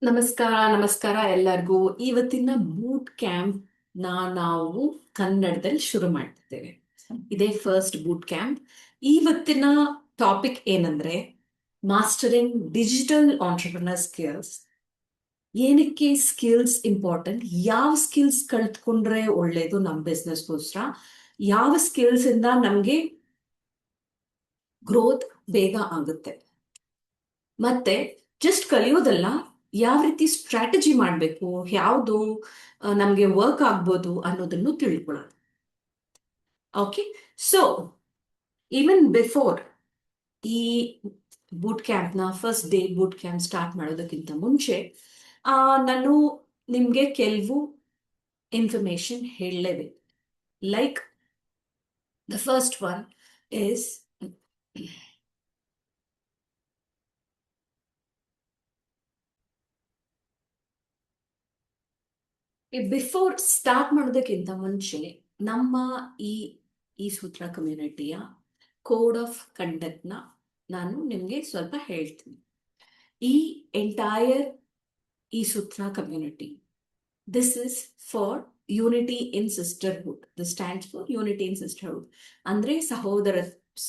ನಮಸ್ಕಾರ ನಮಸ್ಕಾರ ಎಲ್ಲರಿಗೂ. ಇವತ್ತಿನ ಬೂಟ್ ಕ್ಯಾಂಪ್ ನಾವು ಕನ್ನಡದಲ್ಲಿ ಶುರು ಮಾಡ್ತಿದ್ದೇವೆ. ಇದೇ ಫಸ್ಟ್ ಬೂಟ್ ಕ್ಯಾಂಪ್. ಇವತ್ತಿನ ಟಾಪಿಕ್ ಏನಂದ್ರೆ ಮಾಸ್ಟರಿಂಗ್ ಡಿಜಿಟಲ್ ಆಂಟರ್ಪ್ರಿನರ್ ಸ್ಕಿಲ್ಸ್. ಏನಕ್ಕೆ ಸ್ಕಿಲ್ಸ್ ಇಂಪಾರ್ಟೆಂಟ್, ಯಾವ ಸ್ಕಿಲ್ಸ್ ಕಲ್ತ್ಕೊಂಡ್ರೆ ಒಳ್ಳೇದು ನಮ್ಮ ಬಿಸ್ನೆಸ್ಗೋಸ್ಕರ, ಯಾವ ಸ್ಕಿಲ್ಸ್ ಇಂದ ನಮ್ಗೆ ಗ್ರೋತ್ ಬೇಗ ಆಗುತ್ತೆ, ಮತ್ತೆ ಜಸ್ಟ್ ಕಲಿಯೋದಲ್ಲ, ಯಾವ ರೀತಿ ಸ್ಟ್ರಾಟಜಿ ಮಾಡಬೇಕು, ಯಾವುದು ನಮಗೆ ವರ್ಕ್ ಆಗ್ಬೋದು ಅನ್ನೋದನ್ನು ತಿಳ್ಕೊಳ್ಳೋಣ. ಓಕೆ, ಸೊ ಈವನ್ ಬಿಫೋರ್ ಈ ಬೂಟ್ ಕ್ಯಾಂಪ್ನ first day boot camp start ಮಾಡೋದಕ್ಕಿಂತ ಮುಂಚೆ ನಾನು ನಿಮಗೆ ಕೆಲವು ಇನ್ಫಾರ್ಮೇಶನ್ ಹೇಳಲೇಬೇಕು. Like the first one is before start ಮಾಡೋದಕ್ಕಿಂತ ಮುಂಚೆ ನಮ್ಮ ಈ ಈ ಸೂತ್ರ ಕಮ್ಯುನಿಟಿಯ ಕೋಡ್ ಆಫ್ ಕಂಡಕ್ಟ್ನ ನಾನು ನಿಮಗೆ ಸ್ವಲ್ಪ ಹೇಳ್ತೀನಿ. ಈ ಎಂಟೈರ್ ಈ Sutra community, this is for unity in sisterhood. This stands for unity in sisterhood. ಅಂದ್ರೆ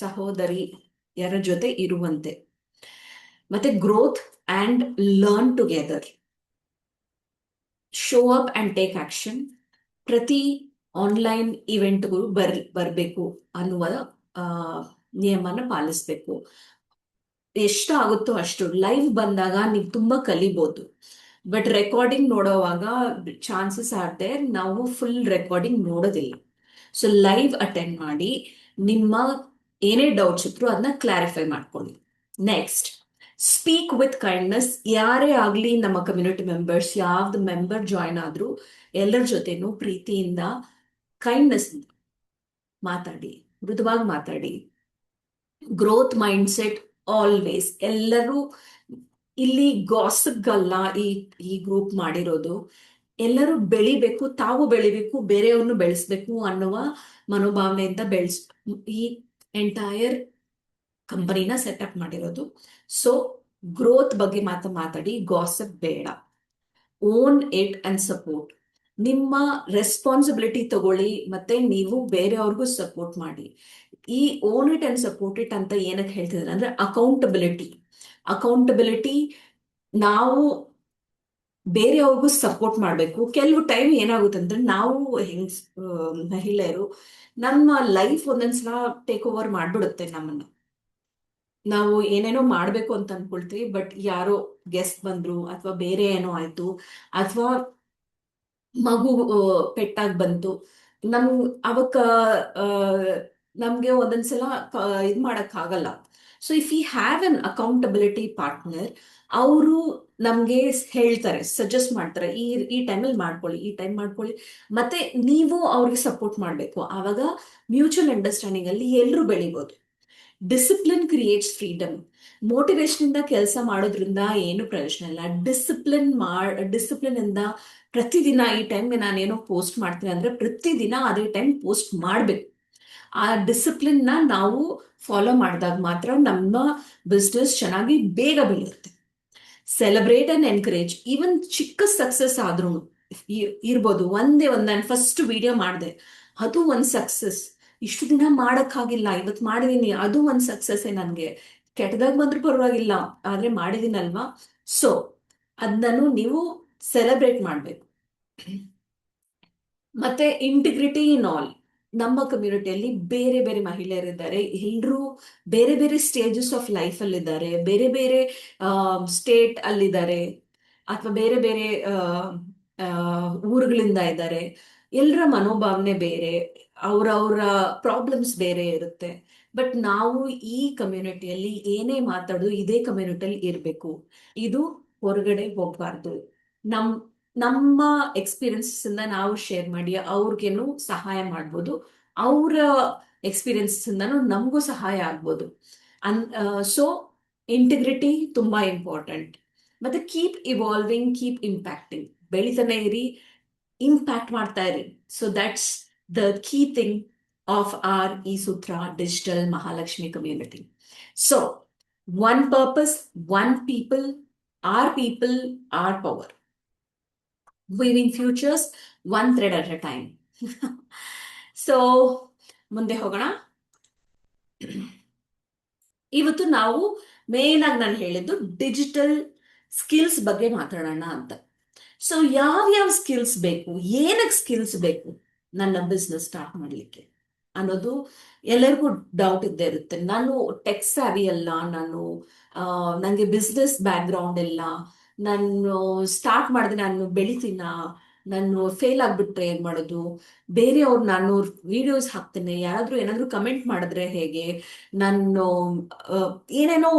ಸಹೋದರಿಯರ ಜೊತೆ ಇರುವಂತೆ, ಮತ್ತೆ growth and learn together, show up and take action, ಪ್ರತಿ ಆನ್ಲೈನ್ ಇವೆಂಟ್ಗಳು ಬರಬೇಕು ಅನ್ನುವ ನಿಯಮನ ಪಾಲಿಸ್ಬೇಕು. ಎಷ್ಟು ಆಗುತ್ತೋ ಅಷ್ಟು ಲೈವ್ ಬಂದಾಗ ನೀವು ತುಂಬಾ ಕಲಿಬಹುದು, ಬಟ್ ರೆಕಾರ್ಡಿಂಗ್ ನೋಡೋವಾಗ ಚಾನ್ಸಸ್ ಆಗುತ್ತೆ ನಾವು ಫುಲ್ ರೆಕಾರ್ಡಿಂಗ್ ನೋಡೋದಿಲ್ಲ. ಸೊ ಲೈವ್ ಅಟೆಂಡ್ ಮಾಡಿ ನಿಮ್ಮ ಏನೇ ಡೌಟ್ಸ್ ಇದ್ರು ಅದನ್ನ ಕ್ಲಾರಿಫೈ ಮಾಡ್ಕೊಳ್ಳಿ. Next, speak with kindness. ಯಾರೇ ಆಗ್ಲಿ ನಮ್ಮ ಕಮ್ಯುನಿಟಿ ಮೆಂಬರ್ಸ್, ಯಾವ್ದು ಮೆಂಬರ್ ಜಾಯ್ನ್ ಆದ್ರೂ ಎಲ್ಲರ ಜೊತೆನೂ ಪ್ರೀತಿಯಿಂದ ಕೈಂಡ್ನೆಸ್ ಮಾತಾಡಿ, ಮೃದುವಾಗಿ ಮಾತಾಡಿ. Growth mind set always. ಎಲ್ಲರೂ ಇಲ್ಲಿ ಗಾಸಿಪ್ಗಲ್ಲ ಈ ಗ್ರೂಪ್ ಮಾಡಿರೋದು. ಎಲ್ಲರೂ ಬೆಳಿಬೇಕು, ತಾವು ಬೆಳಿಬೇಕು, ಬೇರೆಯವ್ರನ್ನು ಬೆಳೆಸ್ಬೇಕು ಅನ್ನುವ ಮನೋಭಾವನೆಯಿಂದ ಈ ಎಂಟೈರ್ ಕಂಪನಿನ ಸೆಟಪ್ ಮಾಡಿರೋದು. ಸೊ ಗ್ರೋತ್ ಬಗ್ಗೆ ಮಾತಾಡಿ, ಗಾಸಿಪ್ ಬೇಡ. Own it and support. ನಿಮ್ಮ ರೆಸ್ಪಾನ್ಸಿಬಿಲಿಟಿ ತಗೊಳ್ಳಿ, ಮತ್ತೆ ನೀವು ಬೇರೆಯವ್ರಿಗೂ ಸಪೋರ್ಟ್ ಮಾಡಿ. ಈ own it and support it ಅಂತ ಏನಕ್ಕೆ ಹೇಳ್ತಿದ್ದಾರೆ ಅಂದ್ರೆ ಅಕೌಂಟಬಿಲಿಟಿ. ನಾವು ಬೇರೆಯವ್ರಿಗೂ ಸಪೋರ್ಟ್ ಮಾಡಬೇಕು. ಕೆಲವು ಟೈಮ್ ಏನಾಗುತ್ತೆ ಅಂದ್ರೆ ನಾವು ಮಹಿಳೆಯರು ನಮ್ಮ ಲೈಫ್ ಒಂದೊಂದ್ಸಲ ಟೇಕ್ ಓವರ್ ಮಾಡ್ಬಿಡುತ್ತೆ ನಮ್ಮನ್ನ. ನಾವು ಏನೇನೋ ಮಾಡ್ಬೇಕು ಅಂತ ಅನ್ಕೊಳ್ತೀವಿ, ಬಟ್ ಯಾರೋ ಗೆಸ್ಟ್ ಬಂದ್ರು, ಅಥವಾ ಬೇರೆ ಏನೋ ಆಯ್ತು, ಅಥವಾ ಮಗು ಪೆಟ್ಟಾಗಿ ಬಂತು, ನಮ್ ಅವಕ್ಕ ನಮ್ಗೆ ಒಂದೊಂದ್ಸಲ ಇದ್ ಮಾಡಕ್ ಆಗಲ್ಲ. So if you have an accountability partner, ಅವರು ನಮ್ಗೆ ಹೇಳ್ತಾರೆ, ಸಜೆಸ್ಟ್ ಮಾಡ್ತಾರೆ, ಈ ಟೈಮಲ್ಲಿ ಮಾಡ್ಕೊಳ್ಳಿ, ಈ ಟೈಮ್ ಮಾಡ್ಕೊಳ್ಳಿ. ಮತ್ತೆ ನೀವು ಅವ್ರಿಗೆ ಸಪೋರ್ಟ್ ಮಾಡ್ಬೇಕು. ಆವಾಗ ಮ್ಯೂಚುವಲ್ ಅಂಡರ್ಸ್ಟ್ಯಾಂಡಿಂಗ್ ಅಲ್ಲಿ ಎಲ್ರು ಬೆಳಿಬೋದು. Discipline creates freedom. ಮೋಟಿವೇಶನ್ ಇಂದ ಕೆಲಸ ಮಾಡೋದ್ರಿಂದ ಏನು ಪ್ರಯೋಜನ ಇಲ್ಲ. ಡಿಸಿಪ್ಲಿನ್ ಇಂದ ಪ್ರತಿದಿನ ಈ ಟೈಮ್ಗೆ ನಾನೇನೋ ಪೋಸ್ಟ್ ಮಾಡ್ತೀನಿ ಅಂದ್ರೆ ಪ್ರತಿದಿನ ಅದೇ ಟೈಮ್ ಪೋಸ್ಟ್ ಮಾಡ್ಬೇಕು. ಆ ಡಿಸಿಪ್ಲಿನ್ ನ ನಾವು ಫಾಲೋ ಮಾಡಿದಾಗ ಮಾತ್ರ ನಮ್ಮ ಬಿಸ್ನೆಸ್ ಚೆನ್ನಾಗಿ ಬೇಗ ಬೆಳೆಯುತ್ತೆ. Celebrate and encourage. ಈವನ್ ಚಿಕ್ಕ ಸಕ್ಸಸ್ ಆದ್ರೂ ಇರ್ಬೋದು. ನಾನು ಫಸ್ಟ್ ವಿಡಿಯೋ ಮಾಡಿದೆ, ಅದು ಒಂದ್ ಸಕ್ಸಸ್. ಇಷ್ಟು ದಿನ ಮಾಡಕ್ಕಾಗಿಲ್ಲ, ಇವತ್ತು ಮಾಡಿದೀನಿ, ಅದು ಒಂದ್ ಸಕ್ಸಸ್. ನನ್ಗೆ ಕೆಟ್ಟದಾಗ ಬಂದ್ರೂ ಪರವಾಗಿಲ್ಲ, ಆದ್ರೆ ಮಾಡಿದೀನಲ್ವಾ. ಸೊ ಅದನ್ನು ನೀವು ಸೆಲೆಬ್ರೇಟ್ ಮಾಡ್ಬೇಕು. ಮತ್ತೆ ಇಂಟಿಗ್ರಿಟಿ ಇನ್ ಆಲ್. ನಮ್ಮ ಕಮ್ಯುನಿಟಿಯಲ್ಲಿ ಬೇರೆ ಬೇರೆ ಮಹಿಳೆಯರಿದ್ದಾರೆ. ಎಲ್ಲರೂ ಬೇರೆ ಬೇರೆ ಸ್ಟೇಜಸ್ ಆಫ್ ಲೈಫ್ ಅಲ್ಲಿ ಇದ್ದಾರೆ, ಬೇರೆ ಬೇರೆ ಸ್ಟೇಟ್ ಅಲ್ಲಿದ್ದಾರೆ, ಅಥವಾ ಬೇರೆ ಬೇರೆ ಊರುಗಳಿಂದ ಇದ್ದಾರೆ. ಎಲ್ಲರ ಮನೋಭಾವನೆ ಬೇರೆ, ಅವರವರ ಪ್ರಾಬ್ಲಮ್ಸ್ ಬೇರೆ ಇರುತ್ತೆ. ಬಟ್ ನಾವು ಈ ಕಮ್ಯುನಿಟಿಯಲ್ಲಿ ಏನೇ ಮಾತಾಡೋದು ಇದೇ ಕಮ್ಯುನಿಟಿಯಲ್ಲಿ ಇರಬೇಕು. ಇದು ಹೊರಗಡೆ ಹೋಗ್ಬಾರ್ದು. ನಮ್ ನಮ್ಮ ಎಕ್ಸ್ಪೀರಿಯನ್ಸಸ್ ಇಂದ ನಾವು ಶೇರ್ ಮಾಡಿ ಅವ್ರಿಗೇನು ಸಹಾಯ ಮಾಡ್ಬೋದು, ಅವರ ಎಕ್ಸ್ಪೀರಿಯನ್ಸಸ್ ಇಂದನೂ ನಮಗೂ ಸಹಾಯ ಆಗ್ಬೋದು. ಸೊ ಇಂಟಿಗ್ರಿಟಿ ತುಂಬಾ ಇಂಪಾರ್ಟೆಂಟ್. ಮತ್ತೆ ಕೀಪ್ ಇವಾಲ್ವಿಂಗ್, ಕೀಪ್ ಇಂಪ್ಯಾಕ್ಟಿಂಗ್. ಬೆಳಿತಾನೆ ಇರಿ, ಇಂಪ್ಯಾಕ್ಟ್ ಮಾಡ್ತಾ ಇರಿ. So that's the key thing of our ಈ Sutra digital Mahalakshmi community. So one purpose, one people, our people our power, weaving futures one thread at a time. So ಮುಂದೆ ಹೋಗೋಣ. ಇವತ್ತು ನಾವು main ಆಗಿ ನಾನು ಹೇಳಿದ್ದು ಡಿಜಿಟಲ್ ಸ್ಕಿಲ್ಸ್ ಬಗ್ಗೆ ಮಾತಾಡೋಣ ಅಂತ. ಸೊ ಯಾವ ಸ್ಕಿಲ್ಸ್ ಬೇಕು, ಏನಕ್ಕೆ ಸ್ಕಿಲ್ಸ್ ಬೇಕು ನನ್ನ ಬಿಸ್ನೆಸ್ ಸ್ಟಾರ್ಟ್ ಮಾಡಲಿಕ್ಕೆ ಅನ್ನೋದು ಎಲ್ಲರಿಗೂ ಡೌಟ್ ಇದ್ದೇ ಇರುತ್ತೆ. ನಾನು ಟೆಕ್ ಸ್ಯಾವಿ ಅಲ್ಲ, ನಾನು ನನಗೆ ಬಿಸ್ನೆಸ್ ಬ್ಯಾಕ್ ಗ್ರೌಂಡ್ ಇಲ್ಲ, ನಾನು ಸ್ಟಾರ್ಟ್ ಮಾಡಿದ್ರೆ ನಾನು ಬೆಳಿತೀನ, ನಾನು ಫೇಲ್ ಆಗ್ಬಿಟ್ರೆ ಏನ್ ಮಾಡೋದು, ಬೇರೆಯವ್ರು ನಾನು ವಿಡಿಯೋಸ್ ಹಾಕ್ತೇನೆ, ಯಾರಾದ್ರೂ ಏನಾದ್ರೂ ಕಮೆಂಟ್ ಮಾಡಿದ್ರೆ ಹೇಗೆ, ನಾನು ಏನೇನೋ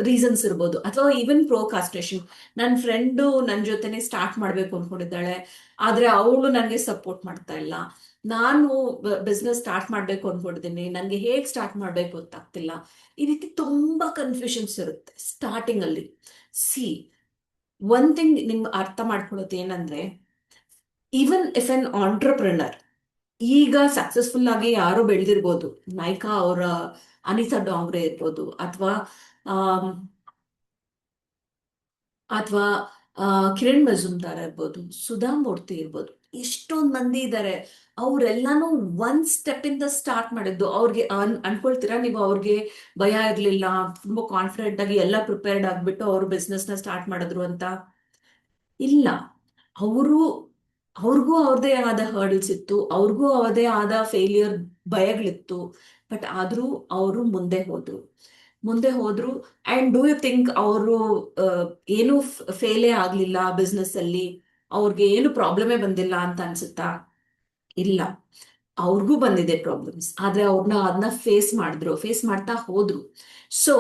ರೀಸನ್ಸ್ ಇರ್ಬೋದು, ಅಥವಾ ಈವನ್ ಪ್ರೋಕಾಸ್ಟ್ರೇಷನ್. ನನ್ನ ಫ್ರೆಂಡು ನನ್ನ ಜೊತೆನೆ ಸ್ಟಾರ್ಟ್ ಮಾಡ್ಬೇಕು ಅನ್ಕೊಂಡಿದ್ದಾಳೆ, ಆದ್ರೆ ಅವಳು ನನಗೆ ಸಪೋರ್ಟ್ ಮಾಡ್ತಾ ಇಲ್ಲ. ನಾನು ಬಿಸ್ನೆಸ್ ಸ್ಟಾರ್ಟ್ ಮಾಡ್ಬೇಕು ಅನ್ಕೊಂಡಿದ್ದೀನಿ, ನನಗೆ ಹೇಗೆ ಸ್ಟಾರ್ಟ್ ಮಾಡ್ಬೇಕು ಗೊತ್ತಾಗ್ತಿಲ್ಲ. ಈ ರೀತಿ ತುಂಬಾ ಕನ್ಫ್ಯೂಷನ್ಸ್ ಇರುತ್ತೆ ಸ್ಟಾರ್ಟಿಂಗ್ ಅಲ್ಲಿ. ಸಿ, ಒನ್ ಥಿಂಗ್ ನಿಮ್ಗೆ ಅರ್ಥ ಮಾಡ್ಕೊಳ್ಳೋದು ಏನಂದ್ರೆ, ಈವನ್ ಇಫ್ ಎನ್ ಆಂಟ್ರಪ್ರನರ್ ಈಗ ಸಕ್ಸಸ್ಫುಲ್ ಆಗಿ ಯಾರು ಬೆಳೆದಿರ್ಬೋದು, ನಾಯ್ಕಾ ಅವರ ಅನಿತಾ ಡಾಂಗ್ರೆ ಇರ್ಬೋದು, ಅಥವಾ ಕಿರಣ್ ಮಜುಮ್ದಾರ್ ಇರ್ಬೋದು, ಸುಧಾ ಮೂರ್ತಿ ಇರ್ಬೋದು, ಎಷ್ಟೊಂದು ಮಂದಿ ಇದ್ದಾರೆ. ಅವರೆಲ್ಲಾನು ಒನ್ ಸ್ಟೆಪ್ ಇಂದ ಸ್ಟಾರ್ಟ್ ಮಾಡಿದ್ದು. ಅವ್ರಿಗೆ ಅನ್ಕೊಳ್ತೀರಾ ನೀವು ಅವ್ರಿಗೆ ಭಯ ಇರ್ಲಿಲ್ಲ, ತುಂಬಾ ಕಾನ್ಫಿಡೆಂಟ್ ಆಗಿ ಎಲ್ಲ ಪ್ರಿಪೇರ್ಡ್ ಆಗ್ಬಿಟ್ಟು ಅವರು ಬಿಸ್ನೆಸ್ ನ ಸ್ಟಾರ್ಟ್ ಮಾಡಿದ್ರು ಅಂತ? ಇಲ್ಲ. ಅವರು ಅವ್ರಿಗೂ ಅವ್ರದೇ ಆದ ಹರ್ಡಲ್ಸ್ ಇತ್ತು, ಅವ್ರಿಗೂ ಅವರದೇ ಆದ ಫೇಲಿಯರ್ ಭಯಗಳಿತ್ತು. ಬಟ್ ಆದ್ರೂ ಅವರು ಮುಂದೆ ಹೋದ್ರು. ಅಂಡ್ ಡೂ ಯು ಥಿಂಕ್ ಅವರು ಏನು ಫೇಲೇ ಆಗ್ಲಿಲ್ಲ ಬಿಸ್ನೆಸ್ ಅಲ್ಲಿ, ಅವ್ರಿಗೆ ಏನು ಪ್ರಾಬ್ಲಮೇ ಬಂದಿಲ್ಲ ಅಂತ ಅನ್ಸುತ್ತಾ? ಇಲ್ಲ, ಅವ್ರಿಗೂ ಬಂದಿದೆ ಪ್ರಾಬ್ಲಮ್ಸ್, ಆದ್ರೆ ಅದನ್ನ ಫೇಸ್ ಮಾಡ್ತಾ ಹೋದ್ರು. ಸೊ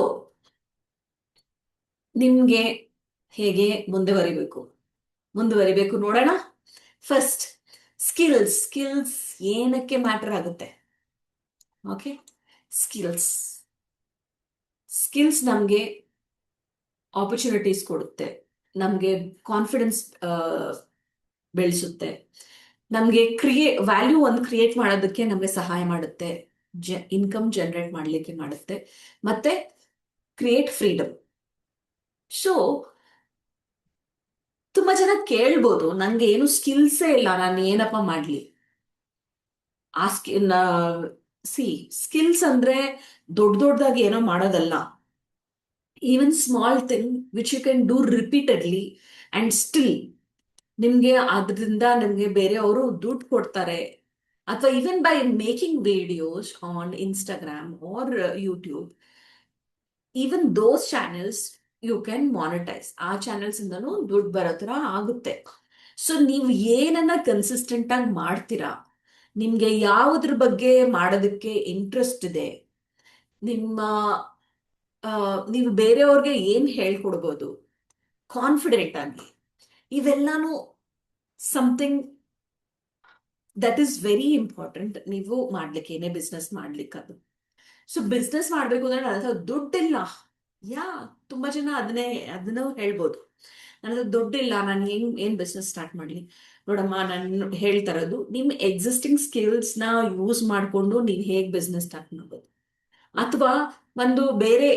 ನಿಮ್ಗೆ ಹೇಗೆ ಮುಂದುವರಿಬೇಕು ನೋಡೋಣ. ಫಸ್ಟ್, ಸ್ಕಿಲ್ಸ್ ಏನಕ್ಕೆ ಮ್ಯಾಟರ್ ಆಗುತ್ತೆ? ಓಕೆ, ಸ್ಕಿಲ್ಸ್ ಸ್ಕಿಲ್ಸ್ ನಮ್ಗೆ ಆಪರ್ಚುನಿಟೀಸ್ ಕೊಡುತ್ತೆ, ನಮ್ಗೆ ಕಾನ್ಫಿಡೆನ್ಸ್ ಬೆಳೆಸುತ್ತೆ, ನಮ್ಗೆ ವ್ಯಾಲ್ಯೂ ಒಂದು ಕ್ರಿಯೇಟ್ ಮಾಡೋದಕ್ಕೆ ನಮ್ಗೆ ಸಹಾಯ ಮಾಡುತ್ತೆ, ಇನ್ಕಮ್ ಜನರೇಟ್ ಮಾಡ್ಲಿಕ್ಕೆ ಮಾಡುತ್ತೆ, ಮತ್ತೆ ಕ್ರಿಯೇಟ್ ಫ್ರೀಡಮ್. ಸೊ ತುಂಬಾ ಜನ ಕೇಳ್ಬೋದು, ನಂಗೆ ಏನು ಸ್ಕಿಲ್ಸೇ ಇಲ್ಲ, ನಾನು ಏನಪ್ಪ ಮಾಡ್ಲಿ? ಆ ಸ್ಕಿಲ್ಸ್ ಅಂದ್ರೆ ದೊಡ್ಡದಾಗಿ ಏನೋ ಮಾಡೋದಲ್ಲ. Even small thing which you can do repeatedly and still ನಿಮ್ಗೆ ಬೇರೆಯವರು ದುಡ್ಡು ಕೊಡ್ತಾರೆ. ಅಥವಾ even by making videos on Instagram or YouTube, even those channels you can monetise. ಆ ಚಾನೆಲ್ಸ್ ಇಂದನೂ ದುಡ್ಡು ಬರೋ ತರ ಆಗುತ್ತೆ. ಸೊ ನೀವು ಏನನ್ನ ಕನ್ಸಿಸ್ಟೆಂಟ್ ಆಗಿ ಮಾಡ್ತೀರಾ, ನಿಮ್ಗೆ ಯಾವುದ್ರ ಬಗ್ಗೆ ಮಾಡೋದಕ್ಕೆ ಇಂಟ್ರೆಸ್ಟ್ ಇದೆ, ನಿಮ್ಮ ನೀವು ಬೇರೆಯವ್ರಿಗೆ ಏನ್ ಹೇಳ್ಕೊಡ್ಬೋದು ಕಾನ್ಫಿಡೆಂಟ್ ಆಗಿ, ಇವೆಲ್ಲಾನು something that is very important ನೀವು ಮಾಡ್ಲಿಕ್ಕೆ, ಏನೇ ಬಿಸ್ನೆಸ್ ಮಾಡ್ಲಿಕ್ಕೆ. ಅದು ಸೊ ಬಿಸ್ನೆಸ್ ಮಾಡ್ಬೇಕು ಅಂದ್ರೆ ನನ್ನ ಹತ್ರ ದುಡ್ಡಿಲ್ಲ, ತುಂಬಾ ಜನ ಅದನ್ನ ಹೇಳ್ಬೋದು, ನನ್ನ ಹತ್ರ ದುಡ್ಡಿಲ್ಲ, ನಾನು ಏನ್ ಬಿಸ್ನೆಸ್ ಸ್ಟಾರ್ಟ್ ಮಾಡ್ಲಿ? ನೋಡಮ್ಮ, ನಾನು ಹೇಳ್ತಾ ಇರೋದು, ನಿಮ್ ಎಕ್ಸಿಸ್ಟಿಂಗ್ ಸ್ಕಿಲ್ಸ್ ನ ಯೂಸ್ ಮಾಡ್ಕೊಂಡು ನೀವ್ ಹೇಗ್ ಬಿಸ್ನೆಸ್ ಸ್ಟಾರ್ಟ್ ಮಾಡ್ಬೋದು, ಅಥವಾ ಒಂದು ಬೇರೆ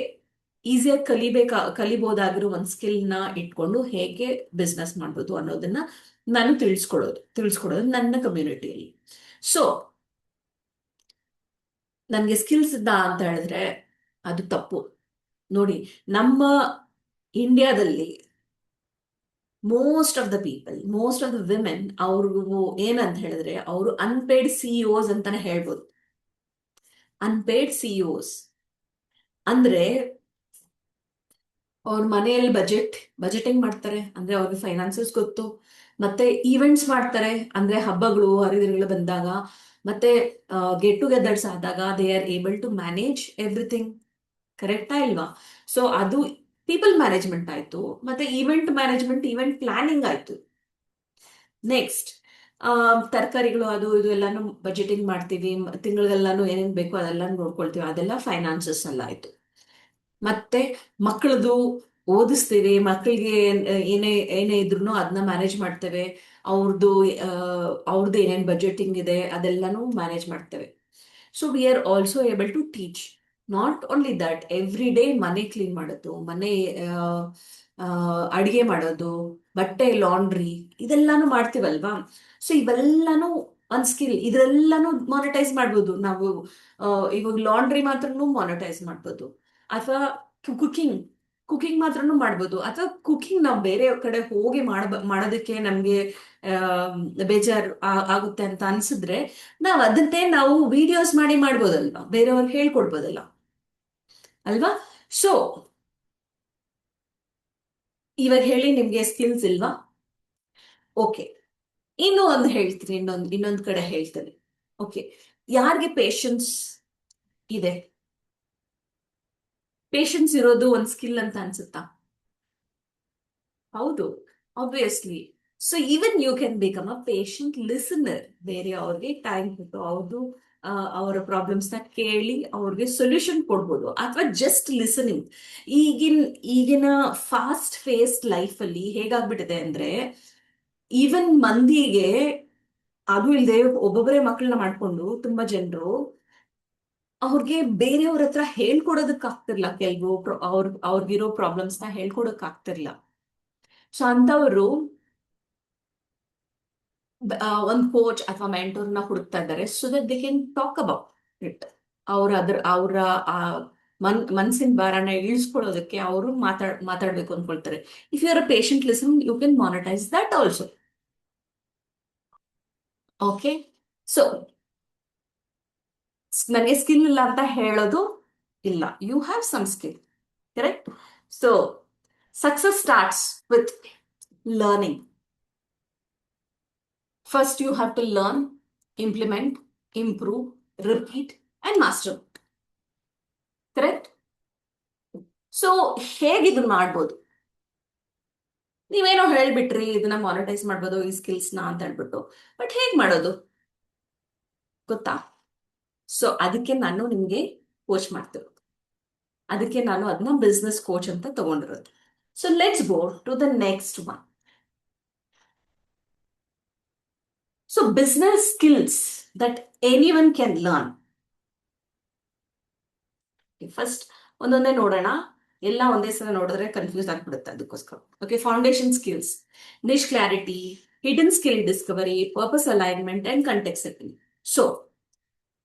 ಈಸಿಯಾಗಿ ಕಲಿಬಹುದಾಗಿರೋ ಒಂದ್ ಸ್ಕಿಲ್ ನ ಇಟ್ಕೊಂಡು ಹೇಗೆ ಬಿಸ್ನೆಸ್ ಮಾಡ್ಬೋದು ಅನ್ನೋದನ್ನ ನಾನು ತಿಳಿಸ್ಕೊಡೋದು ನನ್ನ ಕಮ್ಯುನಿಟಿಯಲ್ಲಿ. ಸೊ ನನ್ಗೆ ಸ್ಕಿಲ್ಸ್ ಇದ್ದ ಅಂತ ಹೇಳಿದ್ರೆ ಅದು ತಪ್ಪು. ನೋಡಿ, ನಮ್ಮ ಇಂಡಿಯಾದಲ್ಲಿ ಮೋಸ್ಟ್ ಆಫ್ ದ ವಿಮೆನ್ ಅವ್ರಿಗೂ ಏನಂತ ಹೇಳಿದ್ರೆ, ಅವರು ಅನ್ಪೇಯ್ಡ್ ಸಿಇಒಸ್ ಅಂತಾನೆ ಹೇಳ್ಬೋದು. ಅನ್ಪೇಯ್ಡ್ ಸಿಇಒಸ್ ಅಂದ್ರೆ ಅವ್ರ ಮನೆಯಲ್ಲಿ ಬಜೆಟಿಂಗ್ ಮಾಡ್ತಾರೆ, ಅಂದ್ರೆ ಅವ್ರಿಗೆ ಫೈನಾನ್ಸಸ್ ಗೊತ್ತು, ಮತ್ತೆ ಈವೆಂಟ್ಸ್ ಮಾಡ್ತಾರೆ, ಅಂದ್ರೆ ಹಬ್ಬಗಳು ಹರಿದಿನಗಳು ಬಂದಾಗ, ಮತ್ತೆ ಗೆಟ್ ಟುಗೆದರ್ಸ್ ಆದಾಗ they are able to manage everything. ಕರೆಕ್ಟಾ ಇಲ್ವಾ? ಸೊ ಅದು ಪೀಪಲ್ ಮ್ಯಾನೇಜ್ಮೆಂಟ್ ಆಯ್ತು, ಮತ್ತೆ ಈವೆಂಟ್ ಪ್ಲಾನಿಂಗ್ ಆಯ್ತು. ನೆಕ್ಸ್ಟ್, ತರಕಾರಿಗಳು ಅದು ಇದು ಎಲ್ಲಾನು ಬಜೆಟಿಂಗ್ ಮಾಡ್ತೀವಿ, ತಿಂಗಳಿಗೆಲ್ಲಾನು ಏನೇನ್ ಬೇಕೋ ಅದೆಲ್ಲ ನೋಡ್ಕೊಳ್ತೀವಿ, ಅದೆಲ್ಲ ಫೈನಾನ್ಸಸ್ ಎಲ್ಲ ಆಯ್ತು. ಮತ್ತೆ ಮಕ್ಕಳದು ಓದಿಸ್ತೀವಿ, ಮಕ್ಕಳಿಗೆ ಏನೇ ಇದ್ರು ಅದನ್ನ ಮ್ಯಾನೇಜ್ ಮಾಡ್ತೇವೆ, ಅವ್ರದ್ದು ಅವ್ರದ್ದು ಏನೇನ್ ಬಜೆಟಿಂಗ್ ಇದೆ ಅದೆಲ್ಲಾನು ಮ್ಯಾನೇಜ್ ಮಾಡ್ತೇವೆ. So we are also able to teach. Not only that, every day ಮನೆ ಕ್ಲೀನ್ ಮಾಡೋದು, ಮನೆ ಅಡಿಗೆ ಮಾಡೋದು, ಬಟ್ಟೆ ಲಾಂಡ್ರಿ, ಇದೆಲ್ಲಾನು ಮಾಡ್ತೀವಲ್ವಾ. ಸೊ ಇವೆಲ್ಲಾನು ಒಂದ್ ಸ್ಕಿಲ್, ಇದೆಲ್ಲಾನು ಮಾನಿಟೈಸ್ ಮಾಡ್ಬೋದು ನಾವು. ಇವಾಗ ಲಾಂಡ್ರಿ ಮಾತ್ರನು ಮಾನಿಟೈಸ್ ಮಾಡ್ಬೋದು, ಅಥವಾ ಕುಕಿಂಗ್ ಕುಕಿಂಗ್ ಮಾತ್ರನು ಮಾಡ್ಬೋದು. ಅಥವಾ ಕುಕಿಂಗ್ ನಾವು ಬೇರೆ ಕಡೆ ಹೋಗಿ ಮಾಡೋದಕ್ಕೆ ನಮ್ಗೆ ಬೇಜಾರು ಆಗುತ್ತೆ ಅಂತ ಅನ್ಸಿದ್ರೆ, ನಾವ್ ಅದನ್ನೇ ನಾವು ವಿಡಿಯೋಸ್ ಮಾಡಿ ಮಾಡ್ಬೋದಲ್ವಾ, ಬೇರೆಯವ್ರಿಗೆ ಹೇಳ್ಕೊಡ್ಬೋದಲ್ಲ ಅಲ್ವಾ. ಸೊ ಇವಾಗ ಹೇಳಿ, ನಿಮ್ಗೆ ಸ್ಕಿಲ್ಸ್ ಇಲ್ವಾ? ಓಕೆ, ಇನ್ನೂ ಒಂದು ಹೇಳ್ತೀನಿ, ಇನ್ನೊಂದು ಕಡೆ ಹೇಳ್ತೇನೆ. ಓಕೆ, ಯಾರಿಗೆ ಪೇಶನ್ಸ್ ಇದೆ? ಪೇಶನ್ಸ್ ಇರೋದು ಒಂದು ಸ್ಕಿಲ್ ಅಂತ ಅನ್ಸುತ್ತಾ? ಹೌದು, obviously. So even you can become a patient listener. ಬೇರೆ ಅವ್ರಿಗೆ ಟೈಮ್ ಕೊಟ್ಟು ಅವ್ರದ್ದು ಅವರ ಪ್ರಾಬ್ಲಮ್ಸ್ ನ ಕೇಳಿ ಅವ್ರಿಗೆ ಸೊಲ್ಯೂಷನ್ ಕೊಡ್ಬೋದು, ಅಥವಾ ಜಸ್ಟ್ ಲಿಸನಿಂಗ್. ಈಗಿನ ಫಾಸ್ಟ್ ಫೇಸ್ಡ್ ಲೈಫ್ ಅಲ್ಲಿ ಹೇಗಾಗ್ಬಿಟ್ಟಿದೆ ಅಂದ್ರೆ, ಈವನ್ ಮಂದಿಗೆ ಅದು ಇಲ್ಲದೆ ಒಬ್ಬೊಬ್ಬರೇ ಮಕ್ಕಳನ್ನ ಮಾಡ್ಕೊಂಡು ತುಂಬಾ ಜನರು ಅವ್ರಿಗೆ ಬೇರೆಯವ್ರ ಹತ್ರ ಹೇಳ್ಕೊಡೋದಕ್ ಆಗ್ತಿರ್ಲ, ಕೆಲವು ಅವ್ರಿಗಿರೋ ಪ್ರಾಬ್ಲಮ್ಸ್ ನ ಹೇಳ್ಕೊಡಕ್ ಆಗ್ತಿರ್ಲ. ಸೊ ಅಂತವ್ರು ಒಂದು ಕೋಚ್ ಅಥವಾ ಮೆಂಟೋರ್ನ ಹುಡುಕ್ತಾ ಇದ್ದಾರೆ, so that they can talk about it. ಅವರ ಆ ಮನ್ಸಿನ ಭಾರನ ಇಳಿಸ್ಕೊಳ್ಳೋದಕ್ಕೆ ಅವರು ಮಾತಾಡ್ಬೇಕು ಅನ್ಕೊಳ್ತಾರೆ. If you are a patient listen, you can monetize that also. Okay, so ನನಗೆ ಸ್ಕಿಲ್ ಇಲ್ಲ ಅಂತ ಹೇಳೋದು ಇಲ್ಲ. You have some skill, correct. So success starts with learning. First you have to learn, implement, improve, repeat and master. Correct. So ಹೇಗಿದು ಮಾಡ್ಬೋದು? ನೀವೇನೋ ಹೇಳ್ಬಿಟ್ರಿ ಇದನ್ನ monetize ಮಾಡ್ಬೋದು ಈ ಸ್ಕಿಲ್ಸ್ ನ ಅಂತ ಹೇಳ್ಬಿಟ್ಟು, ಬಟ್ ಹೇಗ್ ಮಾಡೋದು ಗೊತ್ತಾ? ಸೊ ಅದಕ್ಕೆ ನಾನು ನಿಮ್ಗೆ ಕೋಚ್ ಮಾಡ್ತಿರೋದು, ಅದಕ್ಕೆ ನಾನು ಅದನ್ನ ಬಿಸ್ನೆಸ್ ಕೋಚ್ ಅಂತ ತಗೊಂಡಿರೋದು. So let's go to the next one. So business skills that any one can learn. First ಒಂದೊಂದೇ ನೋಡೋಣ, ಎಲ್ಲ ಒಂದೇ ಸಲ ನೋಡಿದ್ರೆ ಕನ್ಫ್ಯೂಸ್ ಆಗ್ಬಿಡುತ್ತೆ, ಅದಕ್ಕೋಸ್ಕರ. Okay, foundation skills: niche clarity, hidden skill discovery, purpose alignment and context setting. So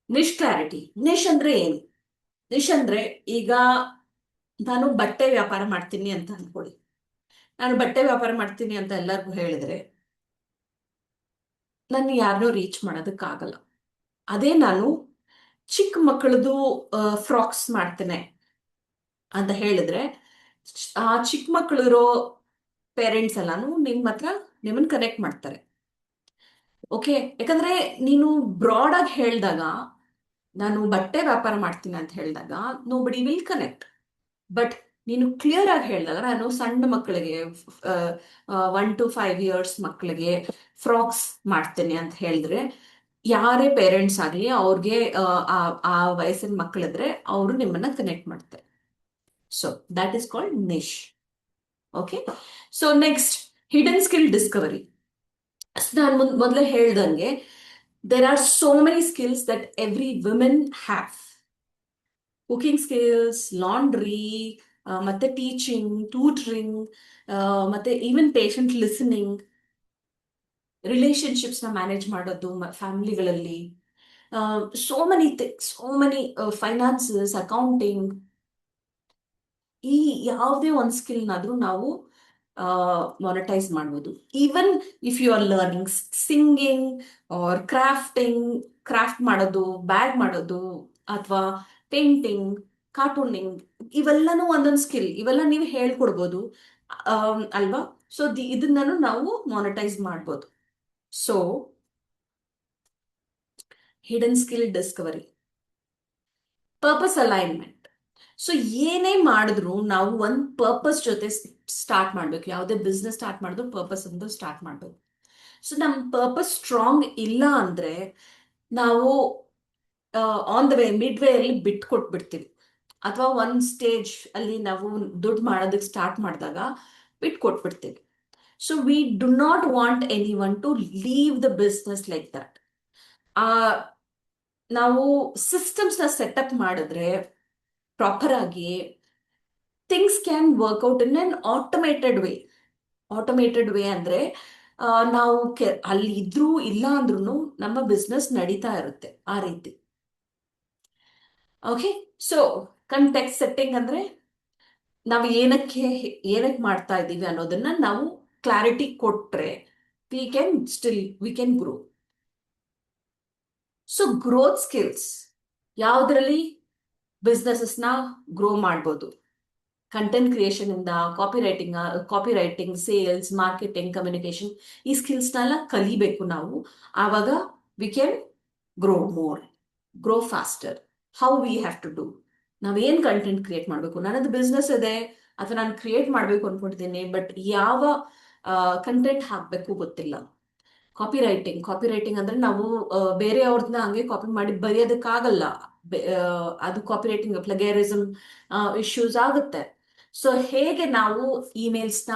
niche clarity. Niche ಅಂದ್ರೆ ಏನು? ನಿಶ್ ಅಂದ್ರೆ, ಈಗ ನಾನು ಬಟ್ಟೆ ವ್ಯಾಪಾರ ಮಾಡ್ತೀನಿ ಅಂತ ಅನ್ಕೊಳ್ಳಿ. ನಾನು ಬಟ್ಟೆ ವ್ಯಾಪಾರ ಮಾಡ್ತೀನಿ ಅಂತ ಎಲ್ಲರಿಗೂ ಹೇಳಿದ್ರೆ ನನ್ನ ಯಾರನ್ನೂ ರೀಚ್ ಮಾಡೋದಕ್ಕಾಗಲ್ಲ. ಅದೇ ನಾನು ಚಿಕ್ಕ ಮಕ್ಕಳದು ಫ್ರಾಕ್ಸ್ ಮಾಡ್ತೇನೆ ಅಂತ ಹೇಳಿದ್ರೆ, ಆ ಚಿಕ್ಕ ಮಕ್ಕಳಿರೋ ಪೇರೆಂಟ್ಸ್ ಎಲ್ಲಾನು ನಿಮ್ಮನ್ನ ಕನೆಕ್ಟ್ ಮಾಡ್ತಾರೆ. ಓಕೆ, ಯಾಕಂದ್ರೆ ನೀನು ಬ್ರಾಡ್ ಆಗಿ ಹೇಳಿದಾಗ, ನಾನು ಬಟ್ಟೆ ವ್ಯಾಪಾರ ಮಾಡ್ತೀನಿ ಅಂತ ಹೇಳಿದಾಗ ನೋ ಬಡಿ ವಿಲ್ ಕನೆಕ್ಟ್. ಬಟ್ ನೀನು ಕ್ಲಿಯರ್ ಆಗಿ ಹೇಳಿದಾಗ, ನಾನು ಸಣ್ಣ ಮಕ್ಕಳಿಗೆ 1 to 5 years ಮಕ್ಕಳಿಗೆ ಫ್ರಾಕ್ಸ್ ಮಾಡ್ತೇನೆ ಅಂತ ಹೇಳಿದ್ರೆ, ಯಾರೇ ಪೇರೆಂಟ್ಸ್ ಆಗಲಿ ಅವ್ರಿಗೆ ಆ ವಯಸ್ಸಿನ ಮಕ್ಕಳಿದ್ರೆ ಅವರು ನಿಮ್ಮನ್ನ ಕನೆಕ್ಟ್ ಮಾಡ್ತಾರೆ. So that is called niche. Okay, so next, hidden skill discovery. ನಾನು ಮೊದಲೇ ಹೇಳ್ದಂಗೆ, there are so many skills that every women have. Cooking skills, laundry, ಮತ್ತೆ ಟೀಚಿಂಗ್, ಟ್ಯೂಟರಿಂಗ್, ಮತ್ತೆ ಈವನ್ ಪೇಷಂಟ್ ಲಿಸನಿಂಗ್, ರಿಲೇಶನ್ಶಿಪ್ಸ್ ನ ಮ್ಯಾನೇಜ್ ಮಾಡೋದು ಫ್ಯಾಮಿಲಿಗಳಲ್ಲಿ, so many finances, accounting. ಈ ಯಾವುದೇ ಒಂದು ಸ್ಕಿಲ್ನಾದ್ರೂ ನಾವು ಮಾನಿಟೈಸ್ ಮಾಡ್ಬೋದು. Even if you are learning singing or craft ಮಾಡೋದು, ಬ್ಯಾಗ್ ಮಾಡೋದು, ಅಥವಾ ಪೇಂಟಿಂಗ್, ಕಾರ್ಟೂನಿಂಗ್, ಇವೆಲ್ಲನೂ ಒಂದೊಂದು ಸ್ಕಿಲ್. ಇವೆಲ್ಲ ನೀವು ಹೇಳ್ಕೊಡ್ಬೋದು ಅಲ್ವಾ. ಸೊ ಇದನ್ನೂ ನಾವು ಮಾನಿಟೈಸ್ ಮಾಡ್ಬೋದು. So hidden skill discovery, purpose alignment. So ಏನೇ ಮಾಡಿದ್ರು ನಾವು ಒಂದು ಪರ್ಪಸ್ ಜೊತೆ ಸ್ಟಾರ್ಟ್ ಮಾಡ್ಬೇಕು. ಯಾವುದೇ ಬಿಸ್ನೆಸ್ ಸ್ಟಾರ್ಟ್ ಮಾಡಿದ್ರು ಪರ್ಪಸ್ ಅಂತ ಸ್ಟಾರ್ಟ್ ಮಾಡ್ಬೇಕು. ಸೊ ನಮ್ಮ ಪರ್ಪಸ್ ಸ್ಟ್ರಾಂಗ್ ಇಲ್ಲ ಅಂದ್ರೆ ನಾವು on the way, mid way ಅಲ್ಲಿ ಬಿಟ್ಕೊಟ್ಬಿಡ್ತೀವಿ, ಅಥವಾ ಒಂದ್ ಸ್ಟೇಜ್ ಅಲ್ಲಿ ನಾವು ದುಡ್ಡು ಮಾಡೋದಕ್ಕೆ ಸ್ಟಾರ್ಟ್ ಮಾಡಿದಾಗ ಬಿಟ್ಕೊಟ್ಬಿಡ್ತೀವಿ. So we do not want any one to leave the business like that. ಆ ನಾವು ಸಿಸ್ಟಮ್ಸ್ ನ ಸೆಟಪ್ ಮಾಡಿದ್ರೆ ಪ್ರಾಪರ್ ಆಗಿ, things can work out in an automated way. Automated way ಅಂದ್ರೆ ನಾವು ಅಲ್ಲಿ ಇದ್ರೂ ಇಲ್ಲ ಅಂದ್ರೂ ನಮ್ಮ ಬಿಸ್ನೆಸ್ ನಡೀತಾ ಇರುತ್ತೆ ಆ ರೀತಿ. ಓಕೆ, ಸೊ ಕಂಟೆಕ್ಸ್ಟ್ ಸೆಟ್ಟಿಂಗ್ ಅಂದ್ರೆ ನಾವು ಏನಕ್ಕೆ ಮಾಡ್ತಾ ಇದ್ದೀವಿ ಅನ್ನೋದನ್ನ ನಾವು ಕ್ಲಾರಿಟಿ ಕೊಟ್ರೆ we can grow. So growth skills ಯಾವುದ್ರಲ್ಲಿ ಬಿಸ್ನೆಸಸ್ನ ಗ್ರೋ ಮಾಡ್ಬೋದು? ಕಂಟೆಂಟ್ ಕ್ರಿಯೇಷನ್ ಇಂದ copy writing, sales, marketing, communication, ಈ ಸ್ಕಿಲ್ಸ್ನೆಲ್ಲ ಕಲಿಬೇಕು ನಾವು. ಆವಾಗ we can grow more, grow faster. How we have to do? ನಾವೇನ್ ಕಂಟೆಂಟ್ ಕ್ರಿಯೇಟ್ ಮಾಡಬೇಕು? ನನ್ನದು ಬಿಸ್ನೆಸ್ ಇದೆ ಅಥವಾ ನಾನು ಕ್ರಿಯೇಟ್ ಮಾಡಬೇಕು ಅನ್ಕೊಂಡಿದ್ದೀನಿ, ಬಟ್ ಯಾವ ಕಂಟೆಂಟ್ ಹಾಕಬೇಕು ಗೊತ್ತಿಲ್ಲ. ಕಾಪಿ ರೈಟಿಂಗ್ ಅಂದ್ರೆ ನಾವು ಬೇರೆಯವ್ರನ್ನ ಹಂಗೆ ಕಾಪಿ ಮಾಡಿ ಬರೆಯೋದಕ್ಕಾಗಲ್ಲ. ಅದು ಕಾಪಿ ರೈಟಿಂಗ್ ಪ್ಲಗೇರಿಸಮ್ ಇಶ್ಯೂಸ್ ಆಗುತ್ತೆ. ಸೊ ಹೇಗೆ ನಾವು ಇಮೇಲ್ಸ್ನ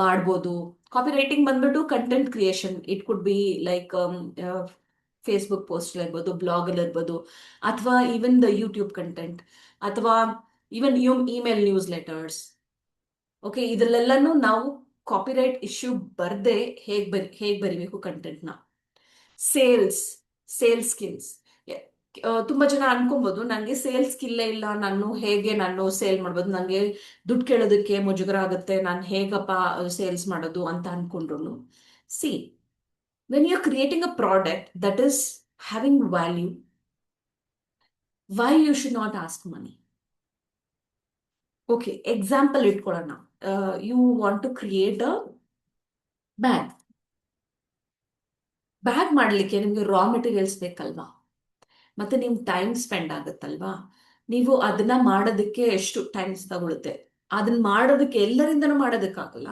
ಮಾಡ್ಬೋದು? ಕಾಪಿ ರೈಟಿಂಗ್ ಬಂದ್ಬಿಟ್ಟು content creation, it could be like Facebook post ಇರ್ಬೋದು, ಬ್ಲಾಗ್ ಅಲ್ಲಿ ಇರ್ಬೋದು, ಅಥವಾ ಈವನ್ ದ ಯೂಟ್ಯೂಬ್ ಕಂಟೆಂಟ್, ಅಥವಾ even email newsletters. Okay, ಇದರಲ್ಲೆಲ್ಲನೂ ನಾವು ಕಾಪಿರೈಟ್ ಇಶ್ಯೂ ಬರ್ದೆ ಹೇಗ್ ಬರಿಬೇಕು ಕಂಟೆಂಟ್ನ. Sales sales skills. ತುಂಬಾ ಜನ ಅನ್ಕೊಬಹುದು, ನಂಗೆ ಸೇಲ್ಸ್ ಸ್ಕಿಲ್ಲೇ ಇಲ್ಲ, ನಾನು ಸೇಲ್ ಮಾಡ್ಬೋದು, ನಂಗೆ ದುಡ್ಡು ಕೇಳೋದಕ್ಕೆ ಮುಜುಗರ ಆಗುತ್ತೆ, ನಾನು ಹೇಗಪ್ಪ ಸೇಲ್ಸ್ ಮಾಡೋದು ಅಂತ ಅನ್ಕೊಂಡ್ರು. See, when you are creating a product that is having value, why you should not ask money? Okay, example ಇಟ್ಕೊಳ್ಳೋಣ. You want to create a bag. Bag ಮಾಡಲಿಕ್ಕೆ ನಿಮ್ಗೆ ರಾ ಮೆಟೀರಿಯಲ್ಸ್ ಬೇಕಲ್ವಾ? ಮತ್ತೆ ನಿಮ್ ಟೈಮ್ ಸ್ಪೆಂಡ್ ಆಗುತ್ತಲ್ವಾ? ನೀವು ಅದನ್ನ ಮಾಡೋದಕ್ಕೆ ಎಷ್ಟು ಟೈಮ್ಸ್ ತಗೊಳುತ್ತೆ? ಅದನ್ನ ಮಾಡೋದಕ್ಕೆ ಎಲ್ಲರಿಂದನೂ ಮಾಡೋದಕ್ಕಾಗಲ್ಲ,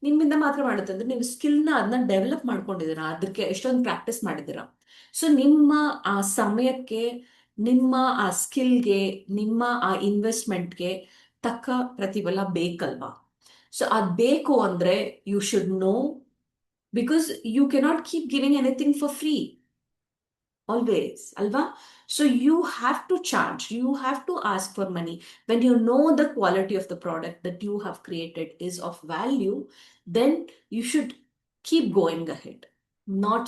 ನಿಮ್ಮಿಂದ ಮಾತ್ರ ಮಾಡುತ್ತೆ. ಅಂದ್ರೆ ನೀವು ಸ್ಕಿಲ್ನ ಅದನ್ನ ಡೆವಲಪ್ ಮಾಡ್ಕೊಂಡಿದ್ದೀರಾ, ಅದಕ್ಕೆ ಎಷ್ಟೊಂದು ಪ್ರಾಕ್ಟೀಸ್ ಮಾಡಿದ್ದೀರಾ. ಸೊ ನಿಮ್ಮ ಆ ಸಮಯಕ್ಕೆ, ನಿಮ್ಮ ಆ ಸ್ಕಿಲ್ಗೆ, ನಿಮ್ಮ ಆ ಇನ್ವೆಸ್ಟ್ಮೆಂಟ್ಗೆ ತಕ್ಕ ಪ್ರತಿಫಲ ಬೇಕಲ್ವಾ? ಸೊ ಅದ್ ಬೇಕು ಅಂದ್ರೆ you should know, because you cannot keep giving anything for free always, alva. So you have to charge, you have to ask for money. When you know the quality of the product that you have created is of value, then you should keep going ahead, not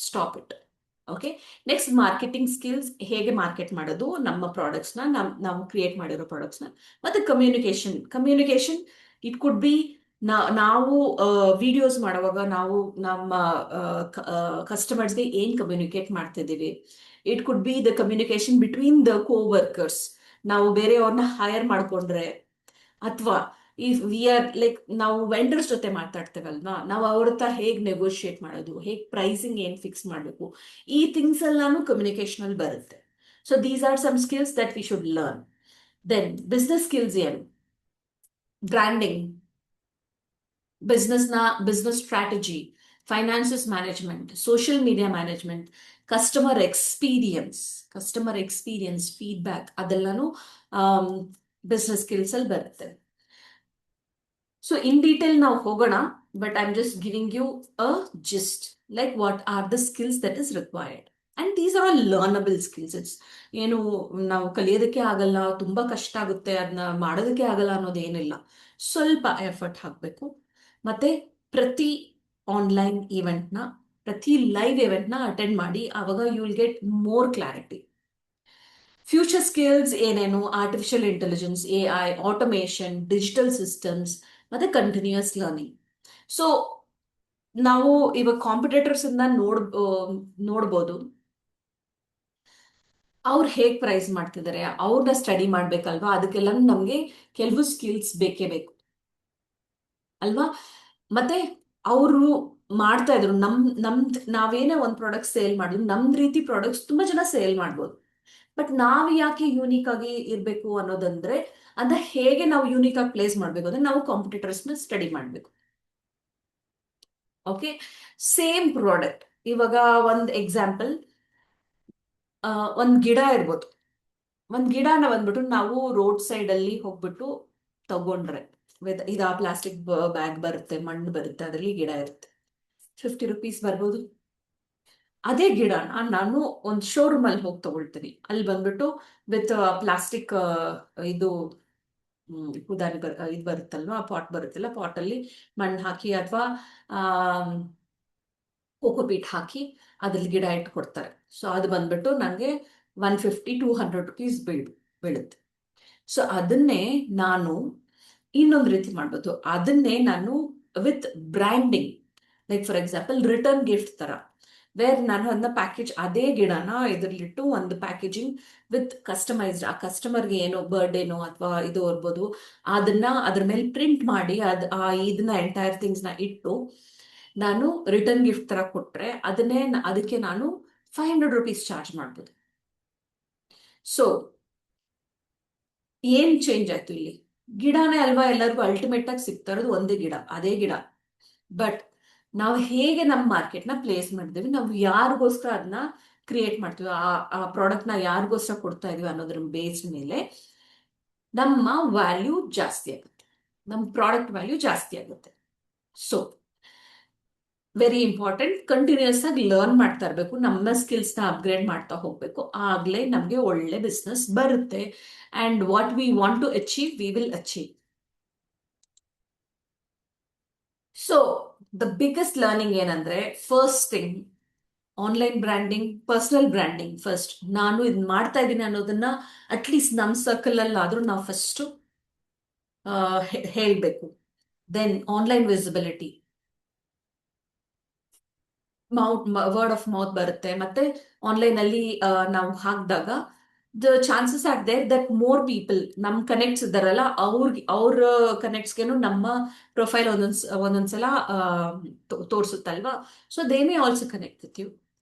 stop it. Okay, next marketing skills. ಹೇಗೆ market ಮಾಡೋದು ನಮ್ಮ ಪ್ರಾಡಕ್ಟ್ಸ್ನ, ನಾವು create ಮಾಡಿರೋ ಪ್ರಾಡಕ್ಟ್ಸ್ನ. ಮತ್ತೆ communication it could be, ನಾವು videos ಮಾಡುವಾಗ ನಾವು ನಮ್ಮ ಕಸ್ಟಮರ್ಸ್ಗೆ ಏನ್ ಕಮ್ಯುನಿಕೇಟ್ ಮಾಡ್ತಿದ್ದೀವಿ. It could be the communication between the coworkers. ನಾವು ಬೇರೆಯವ್ರನ್ನ ಹೈರ್ ಮಾಡ್ಕೊಂಡ್ರೆ, ಅಥವಾ ಇಫ್ ವಿ ಆರ್ ಲೈಕ್ ನಾವು ವೆಂಡರ್ಸ್ ಜೊತೆ ಮಾತಾಡ್ತೇವಲ್ವಾ, ನಾವು ಅವ್ರ ಹತ್ರ ಹೇಗ್ ನೆಗೋಷಿಯೇಟ್ ಮಾಡೋದು, ಹೇಗ್ ಪ್ರೈಸಿಂಗ್ ಏನ್ ಫಿಕ್ಸ್ ಮಾಡಬೇಕು, ಈ ಥಿಂಗ್ಸ್ ಎಲ್ಲಾನು ಕಮ್ಯುನಿಕೇಶನ್ ಅಲ್ಲಿ ಬರುತ್ತೆ. So these are some skills that we should learn. Then business skills ಏನು? Branding, business strategy, finances management, social media management, customer experience, feedback, ಅದೆಲ್ಲಾನು ಬಿಸ್ನೆಸ್ ಸ್ಕಿಲ್ಸ್ ಅಲ್ಲಿ ಬರುತ್ತೆ. ಸೊ ಇನ್ ಡೀಟೇಲ್ ನಾವು ಹೋಗೋಣ, but I am just giving you a gist, like what are the skills that is required. And these are all learnable skills. It's ಏನು ನಾವು ಕಲಿಯೋದಕ್ಕೆ ಆಗಲ್ಲ, ತುಂಬಾ ಕಷ್ಟ ಆಗುತ್ತೆ, ಅದನ್ನ ಮಾಡೋದಕ್ಕೆ ಆಗಲ್ಲ ಅನ್ನೋದೇನಿಲ್ಲ. ಸ್ವಲ್ಪ ಎಫರ್ಟ್ ಹಾಕಬೇಕು. ಮತ್ತೆ ಪ್ರತಿ ಆನ್ಲೈನ್ ಇವೆಂಟ್ನ, ಪ್ರತಿ ಲೈವ್ ಇವೆಂಟ್ನ ಅಟೆಂಡ್ ಮಾಡಿ, ಆವಾಗ you will get more clarity. Future skills ಏನೇನು? Artificial intelligence, AI, automation, digital systems, ಮತ್ತೆ ಕಂಟಿನ್ಯೂಯಸ್ ಲರ್ನಿಂಗ್. ಸೊ ನಾವು ಇವಾಗ ಕಾಂಪಿಟೇಟರ್ಸ್ ಇಂದ ನೋಡ್ಬೋದು, ಅವ್ರು ಹೇಗ್ ಪ್ರೈಸ್ ಮಾಡ್ತಿದ್ದಾರೆ, ಅವ್ರನ್ನ ಸ್ಟಡಿ ಮಾಡ್ಬೇಕಲ್ವಾ? ಅದಕ್ಕೆಲ್ಲ ನಮ್ಗೆ ಕೆಲವು ಸ್ಕಿಲ್ಸ್ ಬೇಕೇ ಬೇಕು ಅಲ್ವಾ? ಮತ್ತೆ ಅವರು ಮಾಡ್ತಾ ಇದ್ರು, ನಾವೇನೇ ಒಂದ್ ಪ್ರಾಡಕ್ಟ್ ಸೇಲ್ ಮಾಡಿದ್ರು, ನಮ್ದ್ ರೀತಿ ಪ್ರಾಡಕ್ಟ್ಸ್ ತುಂಬಾ ಜನ ಸೇಲ್ ಮಾಡ್ಬೋದು. ಬಟ್ ನಾವ್ ಯಾಕೆ ಯೂನಿಕ್ ಆಗಿ ಇರ್ಬೇಕು ಅನ್ನೋದಂದ್ರೆ, ಹೇಗೆ ನಾವು ಯೂನಿಕ್ ಆಗಿ ಪ್ಲೇಸ್ ಮಾಡ್ಬೇಕು ಅಂದ್ರೆ ನಾವು ಕಾಂಪಿಟೇಟರ್ಸ್ ನ ಸ್ಟಡಿ ಮಾಡ್ಬೇಕು. ಓಕೆ, ಸೇಮ್ ಪ್ರಾಡಕ್ಟ್, ಇವಾಗ ಒಂದ್ ಎಕ್ಸಾಂಪಲ್, ಒಂದ್ ಗಿಡ ಇರ್ಬೋದು. ಒಂದ್ ಗಿಡನ ಬಂದ್ಬಿಟ್ಟು ನಾವು ರೋಡ್ ಸೈಡ್ ಅಲ್ಲಿ ಹೋಗ್ಬಿಟ್ಟು ತಗೊಂಡ್ರೆ, ಇದಾ ಪ್ಲಾಸ್ಟಿಕ್ ಬ್ಯಾಗ್ ಬರುತ್ತೆ, ಮಣ್ಣು ಬರುತ್ತೆ, ಅದ್ರಲ್ಲಿ ಗಿಡ ಇರುತ್ತೆ, ₹50 ಬರ್ಬೋದು. ಅದೇ ಗಿಡನ ನಾನು ಒಂದು ಶೋರೂಮ್ ಅಲ್ಲಿ ಹೋಗಿ ತಗೊಳ್ತೀನಿ, ಅಲ್ಲಿ ಬಂದ್ಬಿಟ್ಟು ವಿತ್ ಪ್ಲಾಸ್ಟಿಕ್ ಇದು ಹೂದಾನಿ ಇದು ಬರುತ್ತಲ್ವಾ, ಆ ಪಾಟ್ ಬರುತ್ತಲ್ಲ, ಪಾಟಲ್ಲಿ ಮಣ್ಣು ಹಾಕಿ ಅಥವಾ ಆ ಕೋಕೋಪೀಟ್ ಹಾಕಿ ಅದ್ರಲ್ಲಿ ಗಿಡ ಇಟ್ಟು ಕೊಡ್ತಾರೆ. ಸೊ ಅದು ಬಂದ್ಬಿಟ್ಟು ನನಗೆ 150 to 200 rupees ಬೀಳುತ್ತೆ. ಸೊ ಅದನ್ನೇ ನಾನು ಇನ್ನೊಂದು ರೀತಿ ಮಾಡ್ಬೋದು. ಅದನ್ನೇ ನಾನು with branding, like for example return gift ತರ, ವೇರ್ ನಾನು ಅದನ್ನ ಪ್ಯಾಕೇಜ್, ಅದೇ ಗಿಡನ ಇದರಲ್ಲಿಟ್ಟು ಒಂದು ಪ್ಯಾಕೇಜಿಂಗ್ ವಿತ್ ಕಸ್ಟಮೈಸ್ಡ್, ಆ ಕಸ್ಟಮರ್ಗೆ ಏನೋ ಬರ್ಡೇನೋ ಅಥವಾ ಇದು ಇರ್ಬೋದು, ಅದನ್ನ ಅದ್ರ ಮೇಲೆ ಪ್ರಿಂಟ್ ಮಾಡಿ ಇದನ್ನ ಎಂಟೈರ್ ಥಿಂಗ್ಸ್ನ ಇಟ್ಟು ನಾನು ರಿಟರ್ನ್ ಗಿಫ್ಟ್ ತರ ಕೊಟ್ರೆ ಅದಕ್ಕೆ ನಾನು 500 rupees ಚಾರ್ಜ್ ಮಾಡ್ಬೋದು. ಸೊ ಏನ್ ಚೇಂಜ್ ಆಯ್ತು ಇಲ್ಲಿ? ಗಿಡನೇ ಅಲ್ವಾ ಎಲ್ಲರಿಗೂ ಅಲ್ಟಿಮೇಟ್ ಆಗಿ ಸಿಗ್ತಾ ಇರೋದು, ಒಂದೇ ಗಿಡ, ಅದೇ ಗಿಡ. ಬಟ್ ನಾವು ಹೇಗೆ ನಮ್ಮ ಮಾರ್ಕೆಟ್ನ ಪ್ಲೇಸ್ ಮಾಡಿದೀವಿ, ನಾವು ಯಾರಿಗೋಸ್ಕರ ಅದನ್ನ ಕ್ರಿಯೇಟ್ ಮಾಡ್ತೀವಿ, ಆ ಪ್ರಾಡಕ್ಟ್ನ ಯಾರಿಗೋಸ್ಕರ ಕೊಡ್ತಾ ಇದೀವಿ ಅನ್ನೋದ್ರ ಬೇಸ್ ಮೇಲೆ ನಮ್ಮ ವ್ಯಾಲ್ಯೂ ಜಾಸ್ತಿ ಆಗುತ್ತೆ, ನಮ್ಮ ಪ್ರಾಡಕ್ಟ್ ವ್ಯಾಲ್ಯೂ ಜಾಸ್ತಿ ಆಗುತ್ತೆ. ಸೊ ವೆರಿ ಇಂಪಾರ್ಟೆಂಟ್, ಕಂಟಿನ್ಯೂಸ್ ಆಗಿ ಲರ್ನ್ ಮಾಡ್ತಾ ಇರಬೇಕು, ನಮ್ಮ ಸ್ಕಿಲ್ಸ್ನ ಅಪ್ಗ್ರೇಡ್ ಮಾಡ್ತಾ ಹೋಗ್ಬೇಕು, ಆಗ್ಲೇ ನಮಗೆ ಒಳ್ಳೆ ಬಿಸ್ನೆಸ್ ಬರುತ್ತೆ. And what we want to achieve, we will achieve. So the biggest learning ಏನಂದ್ರೆ, first thing online branding, personal branding. First ನಾನು ಇದನ್ನ ಮಾಡ್ತಾ ಇದ್ದೀನಿ ಅನ್ನೋದನ್ನ ಅಟ್ಲೀಸ್ಟ್ ನಮ್ಮ ಸರ್ಕಲ್ ಅಲ್ಲಿ ಆದ್ರೂ ನಾವು ಫಸ್ಟ್ ಹೇಳ್ಬೇಕು. Then online visibility, word of mouth ಬರುತ್ತೆ. ಮತ್ತೆ ಆನ್ಲೈನ್ ಅಲ್ಲಿ ನಾವು ಹಾಕಿದಾಗ the chances are there that more people, ನಮ್ ಕನೆಕ್ಟ್ಸ್ ಇದ್ದಾರಲ್ಲ, ಅವ್ರ ಕನೆಕ್ಟ್ಸ್ಗೆನು ನಮ್ಮ ಪ್ರೊಫೈಲ್ ಒಂದೊಂದ್ಸಲ ತೋರಿಸುತ್ತಲ್ವಾ. So they may also connect with you.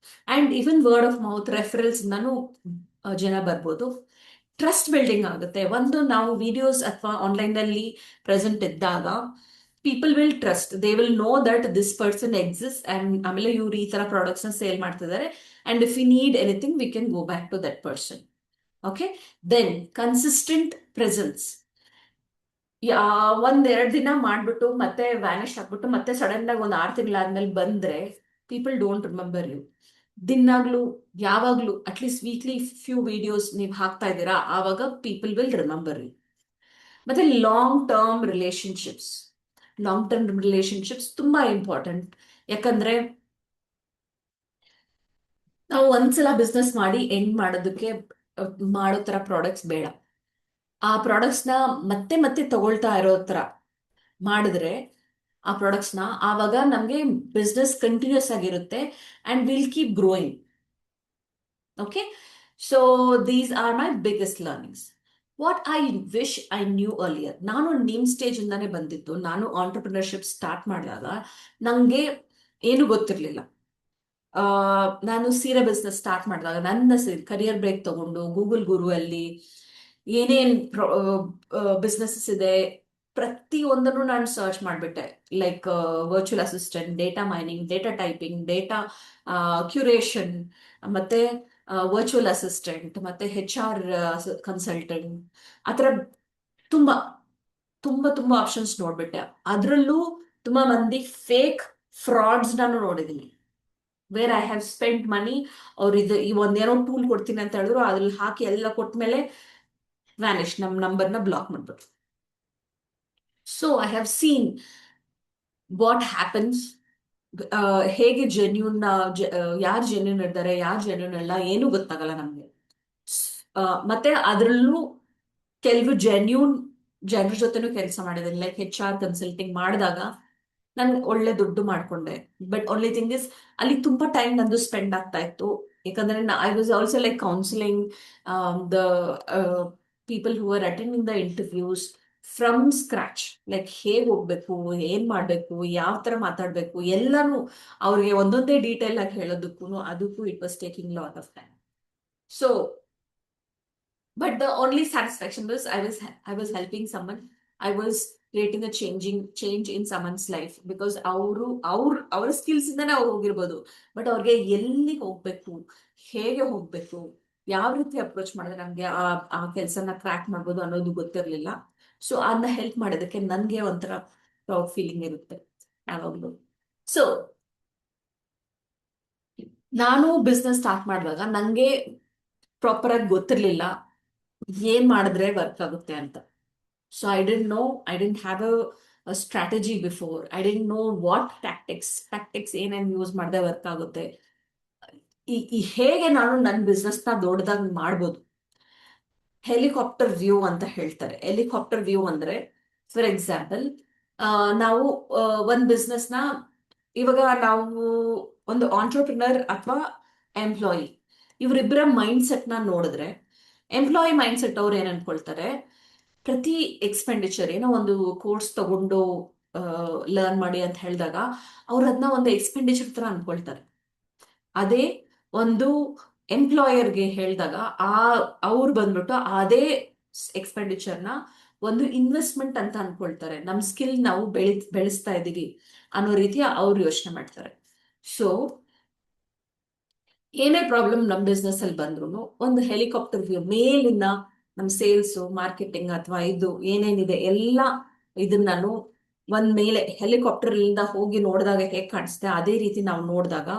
And even word of mouth referrals ನಾನು ಜನ ಬರ್ಬೋದು. ಟ್ರಸ್ಟ್ ಬಿಲ್ಡಿಂಗ್ ಆಗುತ್ತೆ. ಒಂದು ನಾವು ವಿಡಿಯೋಸ್ ಅಥವಾ ಆನ್ಲೈನ್ ಅಲ್ಲಿ ಪ್ರೆಸೆಂಟ್ ಇದ್ದಾಗ people will trust, they will know that this person exist, and ಆಮೇಲೆ ಇವ್ರು ಈ ತರ ಪ್ರಾಡಕ್ಟ್ಸ್ ನ ಸೇಲ್ ಮಾಡ್ತಿದ್ದಾರೆ, and if you need anything we can go back to that person. Okay, then consistent presence. ಒಂದೆರಡು ದಿನ ಮಾಡ್ಬಿಟ್ಟು ಮತ್ತೆ ವ್ಯಾನಿಷ್ ಆಗ್ಬಿಟ್ಟು ಮತ್ತೆ ಸಡನ್ ಆಗಿ ಒಂದು 6 ತಿಂಗಳಾದ್ಮೇಲೆ ಬಂದ್ರೆ ಪೀಪಲ್ ಡೋಂಟ್ ರಿಮೆಂಬರ್ ಯು. ದಿನಾಗ್ಲೂ ಯಾವಾಗ್ಲೂ ಅಟ್ಲೀಸ್ಟ್ ವೀಕ್ಲಿ ಫ್ಯೂ ವಿಡಿಯೋಸ್ ನೀವು ಹಾಕ್ತಾ ಇದ್ದೀರಾ, ಆವಾಗ ಪೀಪಲ್ ವಿಲ್ ರಿಮೆಂಬರ್ ಯು. ಮತ್ತೆ long term relationships, long term relationships ತುಂಬಾ ಇಂಪಾರ್ಟೆಂಟ್. ಯಾಕಂದ್ರೆ ನಾವು ಒಂದ್ಸಲ ಬಿಸ್ನೆಸ್ ಮಾಡಿ ಎಂಡ್ ಮಾಡೋದಕ್ಕೆ ಮಾಡೋ ತರ ಪ್ರಾಡಕ್ಟ್ಸ್ ಬೇಡ. ಆ ಪ್ರಾಡಕ್ಟ್ಸ್ನ ಮತ್ತೆ ಮತ್ತೆ ತಗೊಳ್ತಾ ಇರೋ ತರ ಮಾಡಿದ್ರೆ ಆ ಪ್ರಾಡಕ್ಟ್ಸ್ನ, ಆವಾಗ ನಮಗೆ ಬಿಸ್ನೆಸ್ ಕಂಟಿನ್ಯೂಸ್ ಆಗಿರುತ್ತೆ and will keep growing. Okay, so these R my biggest learnings. What I wish I knew earlier. ನಾನು ನಿಮ್ ಸ್ಟೇಜ್ ಇಂದಾನೆ ಬಂದಿದ್ದು. ನಾನು ಆಂಟರ್ಪ್ರಿನರ್ಶಿಪ್ ಸ್ಟಾರ್ಟ್ ಮಾಡಿದಾಗ ನಂಗೆ ಏನು ಗೊತ್ತಿರ್ಲಿಲ್ಲ. ನಾನು ಸೀರೆ ಬಿಸ್ನೆಸ್ ಸ್ಟಾರ್ಟ್ ಮಾಡಿದಾಗ ನನ್ನ ಕರಿಯರ್ ಬ್ರೇಕ್ ತಗೊಂಡು ಗೂಗಲ್ ಗುರು ಅಲ್ಲಿ ಏನೇನ್ ಬಿಸ್ನೆಸಸ್ ಇದೆ ಪ್ರತಿ ಒಂದನ್ನು ನಾನು ಸರ್ಚ್ ಮಾಡಿಬಿಟ್ಟೆ. Like virtual assistant, data mining, data typing, data curation, ಮತ್ತೆ ವರ್ಚುವಲ್ ಅಸಿಸ್ಟೆಂಟ್, ಮತ್ತೆ HR ಕನ್ಸಲ್ಟೆಂಟ್, ಆ ಥರ ತುಂಬಾ ತುಂಬಾ ತುಂಬಾ ಆಪ್ಷನ್ಸ್ ನೋಡ್ಬಿಟ್ಟೆ. ಅದರಲ್ಲೂ ತುಂಬಾ ಮಂದಿ ಫೇಕ್ ಫ್ರಾಡ್ಸ್ ನಾನು ನೋಡಿದ್ದೀನಿ. Where I have spend money, ಅವ್ರು ಈ ಒಂದೇನೋ ಟೂಲ್ ಕೊಡ್ತೀನಿ ಅಂತ ಹೇಳಿದ್ರು, ಅದ್ರಲ್ಲಿ ಹಾಕಿ ಎಲ್ಲ ಕೊಟ್ಮೇಲೆ ವ್ಯಾನಿಷ್, ನಮ್ಮ ನಂಬರ್ನ ಬ್ಲಾಕ್ ಮಾಡ್ಬಿಟ್ರು. So I have seen what happens. ಹೇಗೆ ಜೆನ್ಯೂನ್, ಯಾರು ಜೆನ್ಯೂನ್ ಇರ್ತಾರೆ, ಯಾರು ಜೆನ್ಯೂನ್ ಇಲ್ಲ, ಏನೂ ಗೊತ್ತಾಗಲ್ಲ ನಮ್ಗೆ. ಮತ್ತೆ ಅದರಲ್ಲೂ ಕೆಲವು ಜೆನ್ಯೂನ್ ಜನರ ಜೊತೆನೂ ಕೆಲಸ ಮಾಡಿದ್ದೀನಿ. ಲೈಕ್ HR ಕನ್ಸಲ್ಟಿಂಗ್ ಮಾಡಿದಾಗ ನಾನು ಒಳ್ಳೆ ದುಡ್ಡು ಮಾಡ್ಕೊಂಡೆ. ಬಟ್ ಓನ್ಲಿ ಥಿಂಗ್ ಇಸ್, ಅಲ್ಲಿ ತುಂಬಾ ಟೈಮ್ ನಂದು ಸ್ಪೆಂಡ್ ಆಗ್ತಾ ಇತ್ತು. ಯಾಕಂದ್ರೆ I was also like counselling the people who are attending the interviews from scratch. Like ಹೇಗೆ ಹೋಗ್ಬೇಕು, ಏನ್ ಮಾಡ್ಬೇಕು, ಯಾವ ತರ ಮಾತಾಡ್ಬೇಕು, ಎಲ್ಲಾನು ಅವ್ರಿಗೆ ಒಂದೊಂದೇ ಡೀಟೇಲ್ ಆಗಿ ಹೇಳೋದಕ್ಕೂ ಅದಕ್ಕೂ it was taking lot of time. So but the only satisfaction was I was helping someone. I was creating a change in someone's life, because ಅವ್ರ ಸ್ಕಿಲ್ಸ್ ಇಂದಾನೆ ಅವ್ರು ಹೋಗಿರ್ಬೋದು, ಬಟ್ ಅವ್ರಿಗೆ ಎಲ್ಲಿಗೆ ಹೋಗ್ಬೇಕು, ಹೇಗೆ ಹೋಗ್ಬೇಕು, ಯಾವ ರೀತಿ ಅಪ್ರೋಚ್ ಮಾಡಿದ್ರೆ ನಮ್ಗೆ ಆ ಕೆಲಸನ ಕ್ರ್ಯಾಕ್ ಮಾಡ್ಬೋದು ಅನ್ನೋದು ಗೊತ್ತಿರ್ಲಿಲ್ಲ. ಸೊ ಅದನ್ನ ಹೆಲ್ಪ್ ಮಾಡೋದಕ್ಕೆ ನನ್ಗೆ ಒಂಥರ ಪ್ರೌಡ್ ಫೀಲಿಂಗ್ ಇರುತ್ತೆ ಯಾವಾಗ್ಲೂ. ಸೊ ನಾನು ಬಿಸ್ನೆಸ್ ಸ್ಟಾರ್ಟ್ ಮಾಡಿದಾಗ ನಂಗೆ ಪ್ರಾಪರ್ ಆಗಿ ಗೊತ್ತಿರ್ಲಿಲ್ಲ ಏನ್ ಮಾಡಿದ್ರೆ ವರ್ಕ್ ಆಗುತ್ತೆ ಅಂತ. So I didn't know, I didn't have a strategy before. I didn't know what tactics ಏನೇನು ಯೂಸ್ ಮಾಡದೆ ವರ್ಕ್ ಆಗುತ್ತೆ, ಹೇಗೆ ನಾನು ನನ್ನ ಬಿಸ್ನೆಸ್ನ ದೊಡ್ಡದಾಗಿ ಮಾಡ್ಬೋದು. ಹೆಲಿಕಾಪ್ಟರ್ ವ್ಯೂ ಅಂತ ಹೇಳ್ತಾರೆ. ಹೆಲಿಕಾಪ್ಟರ್ ವ್ಯೂ ಅಂದ್ರೆ, ಫಾರ್ ಎಕ್ಸಾಂಪಲ್, ನಾವು ಒಂದು ಬಿಸ್ನೆಸ್ನ, ಇವಾಗ ನಾವು ಒಂದು ಆಂಟ್ರಪ್ರಿನರ್ ಅಥವಾ ಎಂಪ್ಲಾಯಿ, ಇವರಿಬ್ಬರ ಮೈಂಡ್ ಸೆಟ್ನ ನೋಡಿದ್ರೆ, ಎಂಪ್ಲಾಯಿ ಮೈಂಡ್ ಸೆಟ್ ಅವ್ರು ಏನ್ ಅನ್ಕೊಳ್ತಾರೆ, ಪ್ರತಿ ಎಕ್ಸ್ಪೆಂಡಿಚರ್, ಏನೋ ಒಂದು ಕೋರ್ಸ್ ತಗೊಂಡು ಲರ್ನ್ ಮಾಡಿ ಅಂತ ಹೇಳಿದಾಗ ಅವ್ರು ಅದನ್ನ ಒಂದು ಎಕ್ಸ್ಪೆಂಡಿಚರ್ ತರ ಅನ್ಕೊಳ್ತಾರೆ. ಅದೇ ಒಂದು ಎಂಪ್ಲಾಯರ್ಗೆ ಹೇಳಿದಾಗ ಅವ್ರು ಬಂದ್ಬಿಟ್ಟು ಅದೇ ಎಕ್ಸ್ಪೆಂಡಿಚರ್ನ ಒಂದು ಇನ್ವೆಸ್ಟ್ಮೆಂಟ್ ಅಂತ ಅನ್ಕೊಳ್ತಾರೆ. ನಮ್ ಸ್ಕಿಲ್ ನಾವು ಬೆಳೆಸ್ತಾ ಇದೀವಿ ಅನ್ನೋ ರೀತಿ ಅವ್ರು ಯೋಚನೆ ಮಾಡ್ತಾರೆ. ಸೊ ಏನೇ ಪ್ರಾಬ್ಲಮ್ ನಮ್ ಬಿಸ್ನೆಸ್ ಅಲ್ಲಿ ಬಂದ್ರು, ಒಂದು ಹೆಲಿಕಾಪ್ಟರ್ ವ್ಯೂ ಮೇಲಿಂದ ನಮ್ ಸೇಲ್ಸ್, ಮಾರ್ಕೆಟಿಂಗ್ ಅಥವಾ ಇದು ಏನೇನಿದೆ ಎಲ್ಲ ಇದನ್ನ ನಾನು ಒಂದ್ ಮೇಲೆ ಹೆಲಿಕಾಪ್ಟರ್ ಇಂದ ಹೋಗಿ ನೋಡಿದಾಗ ಹೇಗ್ ಕಾಣಿಸುತ್ತೆ ಅದೇ ರೀತಿ ನಾವು ನೋಡಿದಾಗ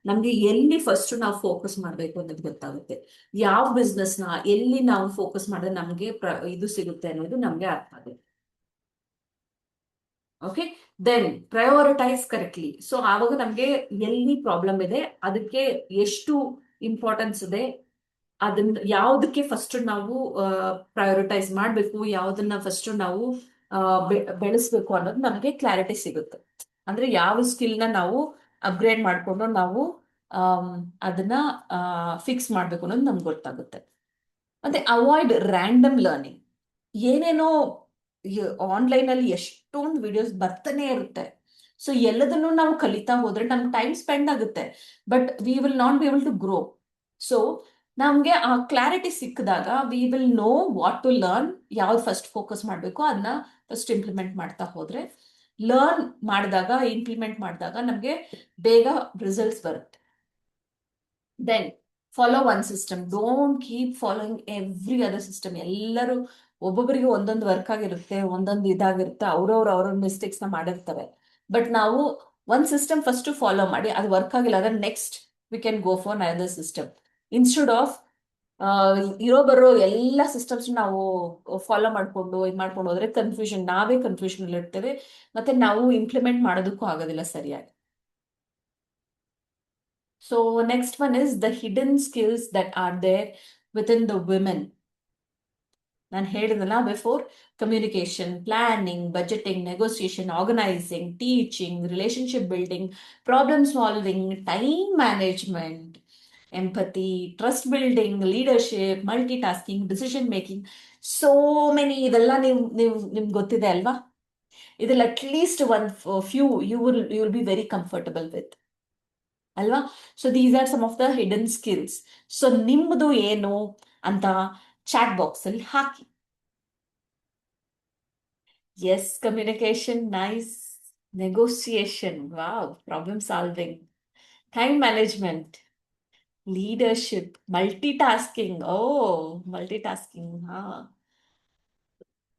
ನಮ್ಗೆ ಎಲ್ಲಿ ಫಸ್ಟ್ ನಾವು ಫೋಕಸ್ ಮಾಡ್ಬೇಕು ಅನ್ನೋದು ಗೊತ್ತಾಗುತ್ತೆ. ಯಾವ ಬಿಸ್ನೆಸ್ ನ ಎಲ್ಲಿ ನಾವು ಫೋಕಸ್ ಮಾಡಿದ್ರೆ ನಮ್ಗೆ ಇದು ಸಿಗುತ್ತೆ ಅನ್ನೋದು ನಮ್ಗೆ ಅರ್ಥ ಆಗುತ್ತೆ. Okay, then prioritise correctly. So ಆವಾಗ ನಮ್ಗೆ ಎಲ್ಲಿ ಪ್ರಾಬ್ಲಮ್ ಇದೆ, ಅದಕ್ಕೆ ಎಷ್ಟು ಇಂಪಾರ್ಟೆನ್ಸ್ ಇದೆ, ಅದನ್ನ ಯಾವ್ದಕ್ಕೆ ಫಸ್ಟ್ ನಾವು ಪ್ರಯೋರಿಟೈಸ್ ಮಾಡ್ಬೇಕು, ಯಾವ್ದನ್ನ ಫಸ್ಟ್ ನಾವು ಬೆಳೆಸ್ಬೇಕು ಅನ್ನೋದು ನಮ್ಗೆ ಕ್ಲಾರಿಟಿ ಸಿಗುತ್ತೆ. ಅಂದ್ರೆ ಯಾವ ಸ್ಕಿಲ್ ನ ನಾವು ಅಪ್ಗ್ರೇಡ್ ಮಾಡ್ಕೊಂಡು ನಾವು ಅದನ್ನ ಫಿಕ್ಸ್ ಮಾಡ್ಬೇಕು ಅನ್ನೋದು ನಮ್ಗೆ ಗೊತ್ತಾಗುತ್ತೆ. ಮತ್ತೆ ಅವಾಯ್ಡ್ ರ್ಯಾಂಡಮ್ ಲರ್ನಿಂಗ್. ಏನೇನೋ ಆನ್ಲೈನ್ ಅಲ್ಲಿ ಎಷ್ಟೊಂದು ವಿಡಿಯೋಸ್ ಬರ್ತಾನೆ ಇರುತ್ತೆ. ಸೊ ಎಲ್ಲದನ್ನು ನಾವು ಕಲಿತಾ ಹೋದ್ರೆ ನಮ್ಗೆ ಟೈಮ್ ಸ್ಪೆಂಡ್ ಆಗುತ್ತೆ, but we will not be able to grow. So ನಮ್ಗೆ ಆ ಕ್ಲಾರಿಟಿ ಸಿಕ್ಕಿದಾಗ we will know what to learn, ಯಾವ್ದು ಫಸ್ಟ್ ಫೋಕಸ್ ಮಾಡಬೇಕು ಅದನ್ನ ಫಸ್ಟ್ ಇಂಪ್ಲಿಮೆಂಟ್ ಮಾಡ್ತಾ ಹೋದ್ರೆ, ಲರ್ನ್ ಮಾಡಿದಾಗ ಇಂಪ್ಲಿಮೆಂಟ್ ಮಾಡಿದಾಗ ನಮ್ಗೆ ಬೇಗ ರಿಸಲ್ಟ್ಸ್ ಬರುತ್ತೆ. Then follow one system, don't keep following every other system. ಎಲ್ಲರೂ ಒಬ್ಬೊಬ್ಬರಿಗೆ ಒಂದೊಂದು ವರ್ಕ್ ಆಗಿರುತ್ತೆ, ಒಂದೊಂದು ಇದಾಗಿರುತ್ತೆ, ಅವ್ರವ್ರ ಮಿಸ್ಟೇಕ್ಸ್ ನ ಮಾಡಿರ್ತಾರೆ. ಬಟ್ ನಾವು ಒಂದ್ ಸಿಸ್ಟಮ್ ಫಸ್ಟ್ ಫಾಲೋ ಮಾಡಿ ಅದು ವರ್ಕ್ ಆಗಿಲ್ಲ ಅಂದ್ರೆ next we can go for another system. Instead of ಇರೋ ಬರೋ ಎಲ್ಲ ಸಿಸ್ಟಮ್ಸ್ ನಾವು ಫಾಲೋ ಮಾಡ್ಕೊಂಡು ಮಾಡ್ಕೊಂಡು ಹೋದ್ರೆ ನಾವೇ ಕನ್ಫ್ಯೂಷನ್ ಅಲ್ಲಿ ಇರ್ತೇವೆ, ಮತ್ತೆ ನಾವು ಇಂಪ್ಲಿಮೆಂಟ್ ಮಾಡೋದಕ್ಕೂ ಆಗೋದಿಲ್ಲ ಸರಿಯಾಗಿ. So next one is the hidden skills that are there within the women. ನಾನು ಹೇಳಿದಲ್ಲ before, communication, planning, budgeting, negotiation, organising, teaching, relationship building, problem solving, time management, empathy, trust building, leadership, multi tasking, decision making, so many. ಇದೆಲ್ಲ ನಿಮ್ಗೆ ಗೊತ್ತಿದೆ ಅಲ್ವಾ? ಇದ್ರಲ್ಲಿ at least one few you will be very comfortable with, ಅಲ್ವಾ? So these are some of the hidden skills. So ನಿಮ್ದು ಏನು ಅಂತ chat box ಅಲ್ಲಿ ಹಾಕಿ. Yes, communication, nice. Negotiation, wow. Problem solving, time management, leadership, multitasking. Oh, multitasking. Huh.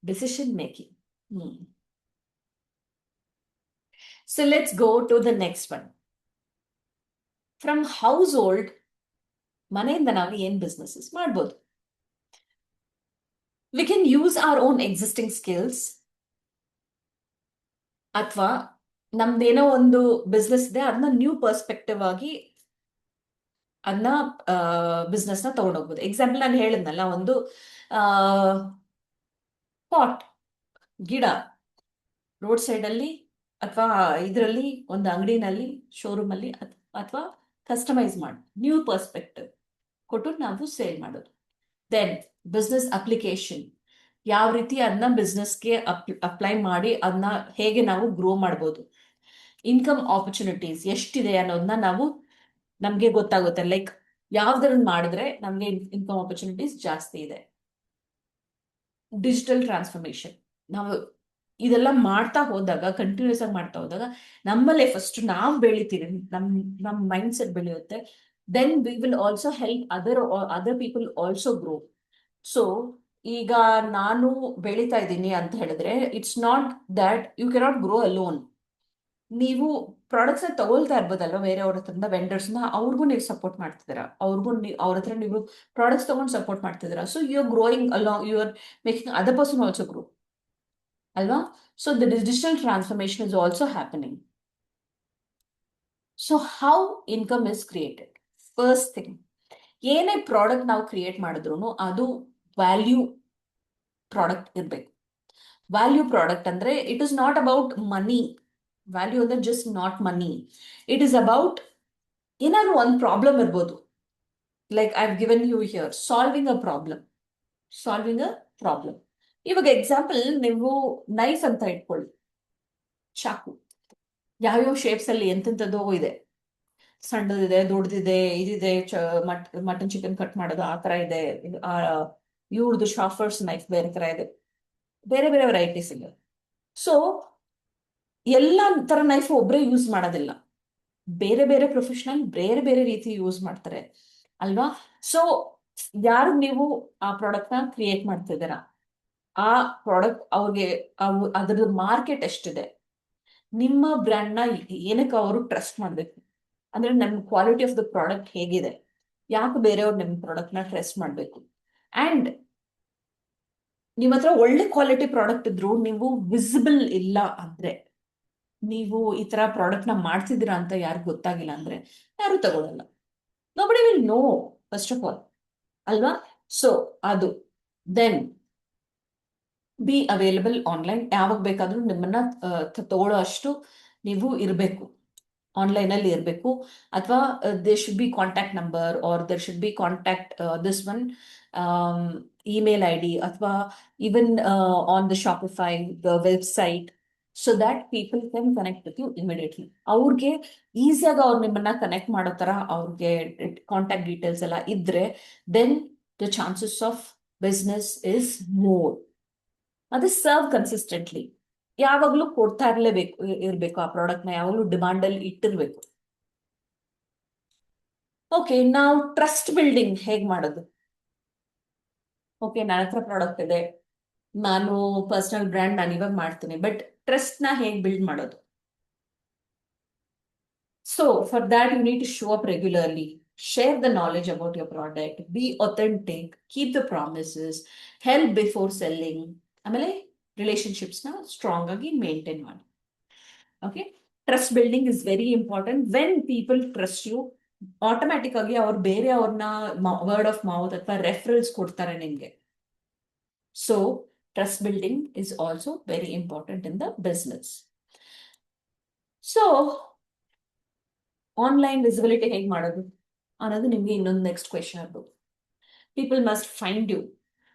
Decision making. Hmm. So let's go to the next one. From household, ಮನೆಯಿಂದ ನಾವು ಏನ್ businesses ಮಾಡ್ಬೋದು? We can use our own existing skills, ಅಥವಾ ನಮ್ದೇನೋ ಒಂದು business ಇದೆ ಅದನ್ನ new perspective ಆಗಿ ಅದನ್ನ ಬಿಸ್ನೆಸ್ ನ ತಗೊಂಡೋಗ್ಬೋದು. ಎಕ್ಸಾಂಪಲ್ ನಾನು ಹೇಳಿದ್ನಲ್ಲ, ಒಂದು ಪಾಟ್ ಗಿಡ ರೋಡ್ ಸೈಡ್ ಅಲ್ಲಿ ಅಥವಾ ಇದರಲ್ಲಿ ಒಂದು ಅಂಗಡಿನಲ್ಲಿ, ಶೋರೂಮ್ ಅಲ್ಲಿ, ಅಥವಾ ಕಸ್ಟಮೈಸ್ ಮಾಡಿ ನ್ಯೂ ಪರ್ಸ್ಪೆಕ್ಟಿವ್ ಕೊಟ್ಟು ನಾವು ಸೇಲ್ ಮಾಡೋದು. ದೆನ್ ಬಿಸ್ನೆಸ್ ಅಪ್ಲಿಕೇಶನ್, ಯಾವ ರೀತಿ ಅದನ್ನ ಬಿಸ್ನೆಸ್ಗೆ ಅಪ್ಲೈ ಮಾಡಿ ಅದನ್ನ ಹೇಗೆ ನಾವು ಗ್ರೋ ಮಾಡ್ಬೋದು. ಇನ್ಕಮ್ ಆಪರ್ಚುನಿಟೀಸ್ ಎಷ್ಟಿದೆ ಅನ್ನೋದನ್ನ ನಮ್ಗೆ ಗೊತ್ತಾಗುತ್ತೆ, ಲೈಕ್ ಯಾವ್ದನ್ನ ಮಾಡಿದ್ರೆ ನಮ್ಗೆ ಇನ್ಕಮ್ ಆಪರ್ಚುನಿಟೀಸ್ ಜಾಸ್ತಿ ಇದೆ. ಡಿಜಿಟಲ್ ಟ್ರಾನ್ಸ್ಫಾರ್ಮೇಶನ್, ನಾವು ಇದೆಲ್ಲ ಮಾಡ್ತಾ ಹೋದಾಗ, ಕಂಟಿನ್ಯೂಸ್ ಆಗಿ ಮಾಡ್ತಾ ಹೋದಾಗ ನಮ್ಮಲ್ಲೇ ಫಸ್ಟ್ ನಾವು ಬೆಳಿತೀವಿ, ನಮ್ ಮೈಂಡ್ ಸೆಟ್ ಬೆಳೆಯುತ್ತೆ. Then we will also help other people also grow. So ಈಗ ನಾನು ಬೆಳೀತಾ ಇದ್ದೀನಿ ಅಂತ ಹೇಳಿದ್ರೆ, it's not that you cannot grow alone. ನೀವು ಪ್ರಾಡಕ್ಟ್ಸ್ ತಗೊಳ್ತಾ ಇರ್ಬೋದಲ್ವ ಬೇರೆಯವ್ರ ಹತ್ರ, ವೆಂಡರ್ಸ್ ನ, ಅವ್ರಿಗೂ ನೀವು ಸಪೋರ್ಟ್ ಮಾಡ್ತಿದ್ದೀರಾ, ಅವ್ರ ಹತ್ರ ನೀವು ಪ್ರಾಡಕ್ಟ್ಸ್ ತಗೊಂಡು ಸಪೋರ್ಟ್ ಮಾಡ್ತಿದ್ದೀರಾ. So you are growing along, you are making other person also grow. ಅಲ್ವಾ? So the digital transformation is also happening. So how income is created? First thing, ಏನೇ ಪ್ರಾಡಕ್ಟ್ ನಾವು ಕ್ರಿಯೇಟ್ ಮಾಡಿದ್ರು ಅದು ವ್ಯಾಲ್ಯೂ ಪ್ರಾಡಕ್ಟ್ ಇರಬೇಕು. Value product ಅಂದ್ರೆ it is not about money. Value ಅಂದ್ರೆ just not money. It is about ಏನಾದ್ರು ಒಂದು problem ಇರ್ಬೋದು. Like I have given you here solving a problem. Solving a problem. ಇವಾಗ ಎಕ್ಸಾಂಪಲ್, ನೀವು ನೈಫ್ ಅಂತ ಇಟ್ಕೊಳ್ಳಿ, ಚಾಕು. ಯಾವ್ಯಾವ ಶೇಪ್ಸ್ ಅಲ್ಲಿ ಎಂತೆಂಥದ್ದೋ ಇದೆ. ಸಣ್ಣದಿದೆ, ದೊಡ್ಡದಿದೆ, ಇದಿದೆ, ಮಟನ್ ಚಿಕನ್ ಕಟ್ ಮಾಡೋದು ಆ ತರ ಇದೆ. ಇವ್ರದ್ದು ಶಾಫರ್ಸ್ ನೈಫ್ ಬೇರೆ ತರ ಇದೆ. ಬೇರೆ ಬೇರೆ ವೆರೈಟೀಸ್ ಇದೆ. ಸೊ ಎಲ್ಲ ತರ ನೈಫ್ ಒಬ್ಬರೇ ಯೂಸ್ ಮಾಡೋದಿಲ್ಲ. ಬೇರೆ ಬೇರೆ ಪ್ರೊಫೆಷನಲ್ ಬೇರೆ ಬೇರೆ ರೀತಿ ಯೂಸ್ ಮಾಡ್ತಾರೆ ಅಲ್ವಾ? ಸೊ ಯಾರು ನೀವು ಆ ಪ್ರಾಡಕ್ಟ್ ನ ಕ್ರಿಯೇಟ್ ಮಾಡ್ತಿದ್ದೀರಾ, ಆ ಪ್ರಾಡಕ್ಟ್ ಅವ್ರಿಗೆ ಅದ್ರದ್ದು ಮಾರ್ಕೆಟ್ ಎಷ್ಟಿದೆ, ನಿಮ್ಮ ಬ್ರ್ಯಾಂಡ್ ನ ಏನಕ್ಕೆ ಅವರು ಟ್ರಸ್ಟ್ ಮಾಡ್ಬೇಕು, ಅಂದ್ರೆ ನಮ್ಮ ಕ್ವಾಲಿಟಿ ಆಫ್ ದ ಪ್ರಾಡಕ್ಟ್ ಹೇಗಿದೆ, ಯಾಕೆ ಬೇರೆಯವ್ರು ನಿಮ್ಮ ಪ್ರಾಡಕ್ಟ್ ನ ಟ್ರಸ್ಟ್ ಮಾಡ್ಬೇಕು. ಅಂಡ್ ನಿಮ್ಮ ಹತ್ರ ಒಳ್ಳೆ ಕ್ವಾಲಿಟಿ ಪ್ರಾಡಕ್ಟ್ ಇದ್ರು ನೀವು ವಿಸಿಬಲ್ ಇಲ್ಲ ಅಂದ್ರೆ, ನೀವು ಈ ತರ ಪ್ರಾಡಕ್ಟ್ ನ ಮಾಡ್ತಿದ್ದೀರಾ ಅಂತ ಯಾರು ಗೊತ್ತಾಗಿಲ್ಲ ಅಂದ್ರೆ ಯಾರು ತಗೊಳಲ್ಲ. Nobody will know first of all, ಅಲ್ವಾ? ಸೊ ಅದು ದೆನ್ ಬಿ ಅವೈಲಬಲ್ ಆನ್ಲೈನ್. ಯಾವಾಗ ಬೇಕಾದ್ರೂ ನಿಮ್ಮನ್ನ ತಗೊಳ್ಳೋ ಅಷ್ಟು ನೀವು ಇರಬೇಕು, ಆನ್ಲೈನ್ ಅಲ್ಲಿ ಇರಬೇಕು. ಅಥವಾ there should be contact number or there should be contact this one email I D, ಅಥವಾ even on the Shopify the website, so that people can connect with you immediately. ಅವ್ರಿಗೆ ಈಸಿಯಾಗಿ ಅವ್ರು ನಿಮ್ಮನ್ನ ಕನೆಕ್ಟ್ ಮಾಡೋ ತರ ಅವ್ರಿಗೆ ಕಾಂಟ್ಯಾಕ್ಟ್ ಡೀಟೇಲ್ಸ್ ಎಲ್ಲ ಇದ್ರೆ then the chances of business is more. ಅದು ಸರ್ವ್ ಕನ್ಸಿಸ್ಟೆಂಟ್ಲಿ, ಯಾವಾಗ್ಲೂ ಕೊಡ್ತಾ ಇರ್ಬೇಕು ಆ ಪ್ರಾಡಕ್ಟ್ ನ, ಯಾವಾಗ್ಲೂ ಡಿಮಾಂಡ್ ಅಲ್ಲಿ ಇಟ್ಟಿರ್ಬೇಕು. ಓಕೆ, ನಾವು ಟ್ರಸ್ಟ್ ಬಿಲ್ಡಿಂಗ್ ಹೇಗ್ ಮಾಡೋದು? ಓಕೆ, ನನ್ನ ಹತ್ರ ಪ್ರಾಡಕ್ಟ್ ಇದೆ, ನಾನು ಪರ್ಸನಲ್ ಬ್ರ್ಯಾಂಡ್ ನಾನು ಇವಾಗ ಮಾಡ್ತೀನಿ, ಬಟ್ ಟ್ರಸ್ಟ್ ನ ಹೇಗ್ ಬಿಲ್ಡ್ ಮಾಡೋದು? So for that you need to show up regularly, share the knowledge about your product, be authentic, keep the promises, help before selling. ಆಮೇಲೆ ರಿಲೇಶನ್ಶಿಪ್ಸ್ ನ ಸ್ಟ್ರಾಂಗ್ ಆಗಿ ಮೇಂಟೈನ್ ಮಾಡಿ. Okay, trust building is very important. When people trust you, automatic ಆಗಿ ಅವ್ರು ಬೇರೆ ಅವ್ರನ್ನ word of mouth ಅಥವಾ referrals ಕೊಡ್ತಾರೆ ನಿಮ್ಗೆ. So trust building is also very important in the business. So online visibility ಹೇಗೆ ಮಾಡೋದು ಅನ್ನೋದು ನಿಮ್ಗೆ ಇನ್ನೊಂದು ನೆಕ್ಸ್ಟ್ ಕ್ವೆಶನ್ ಆಗ್ಬೋದು. People must find you,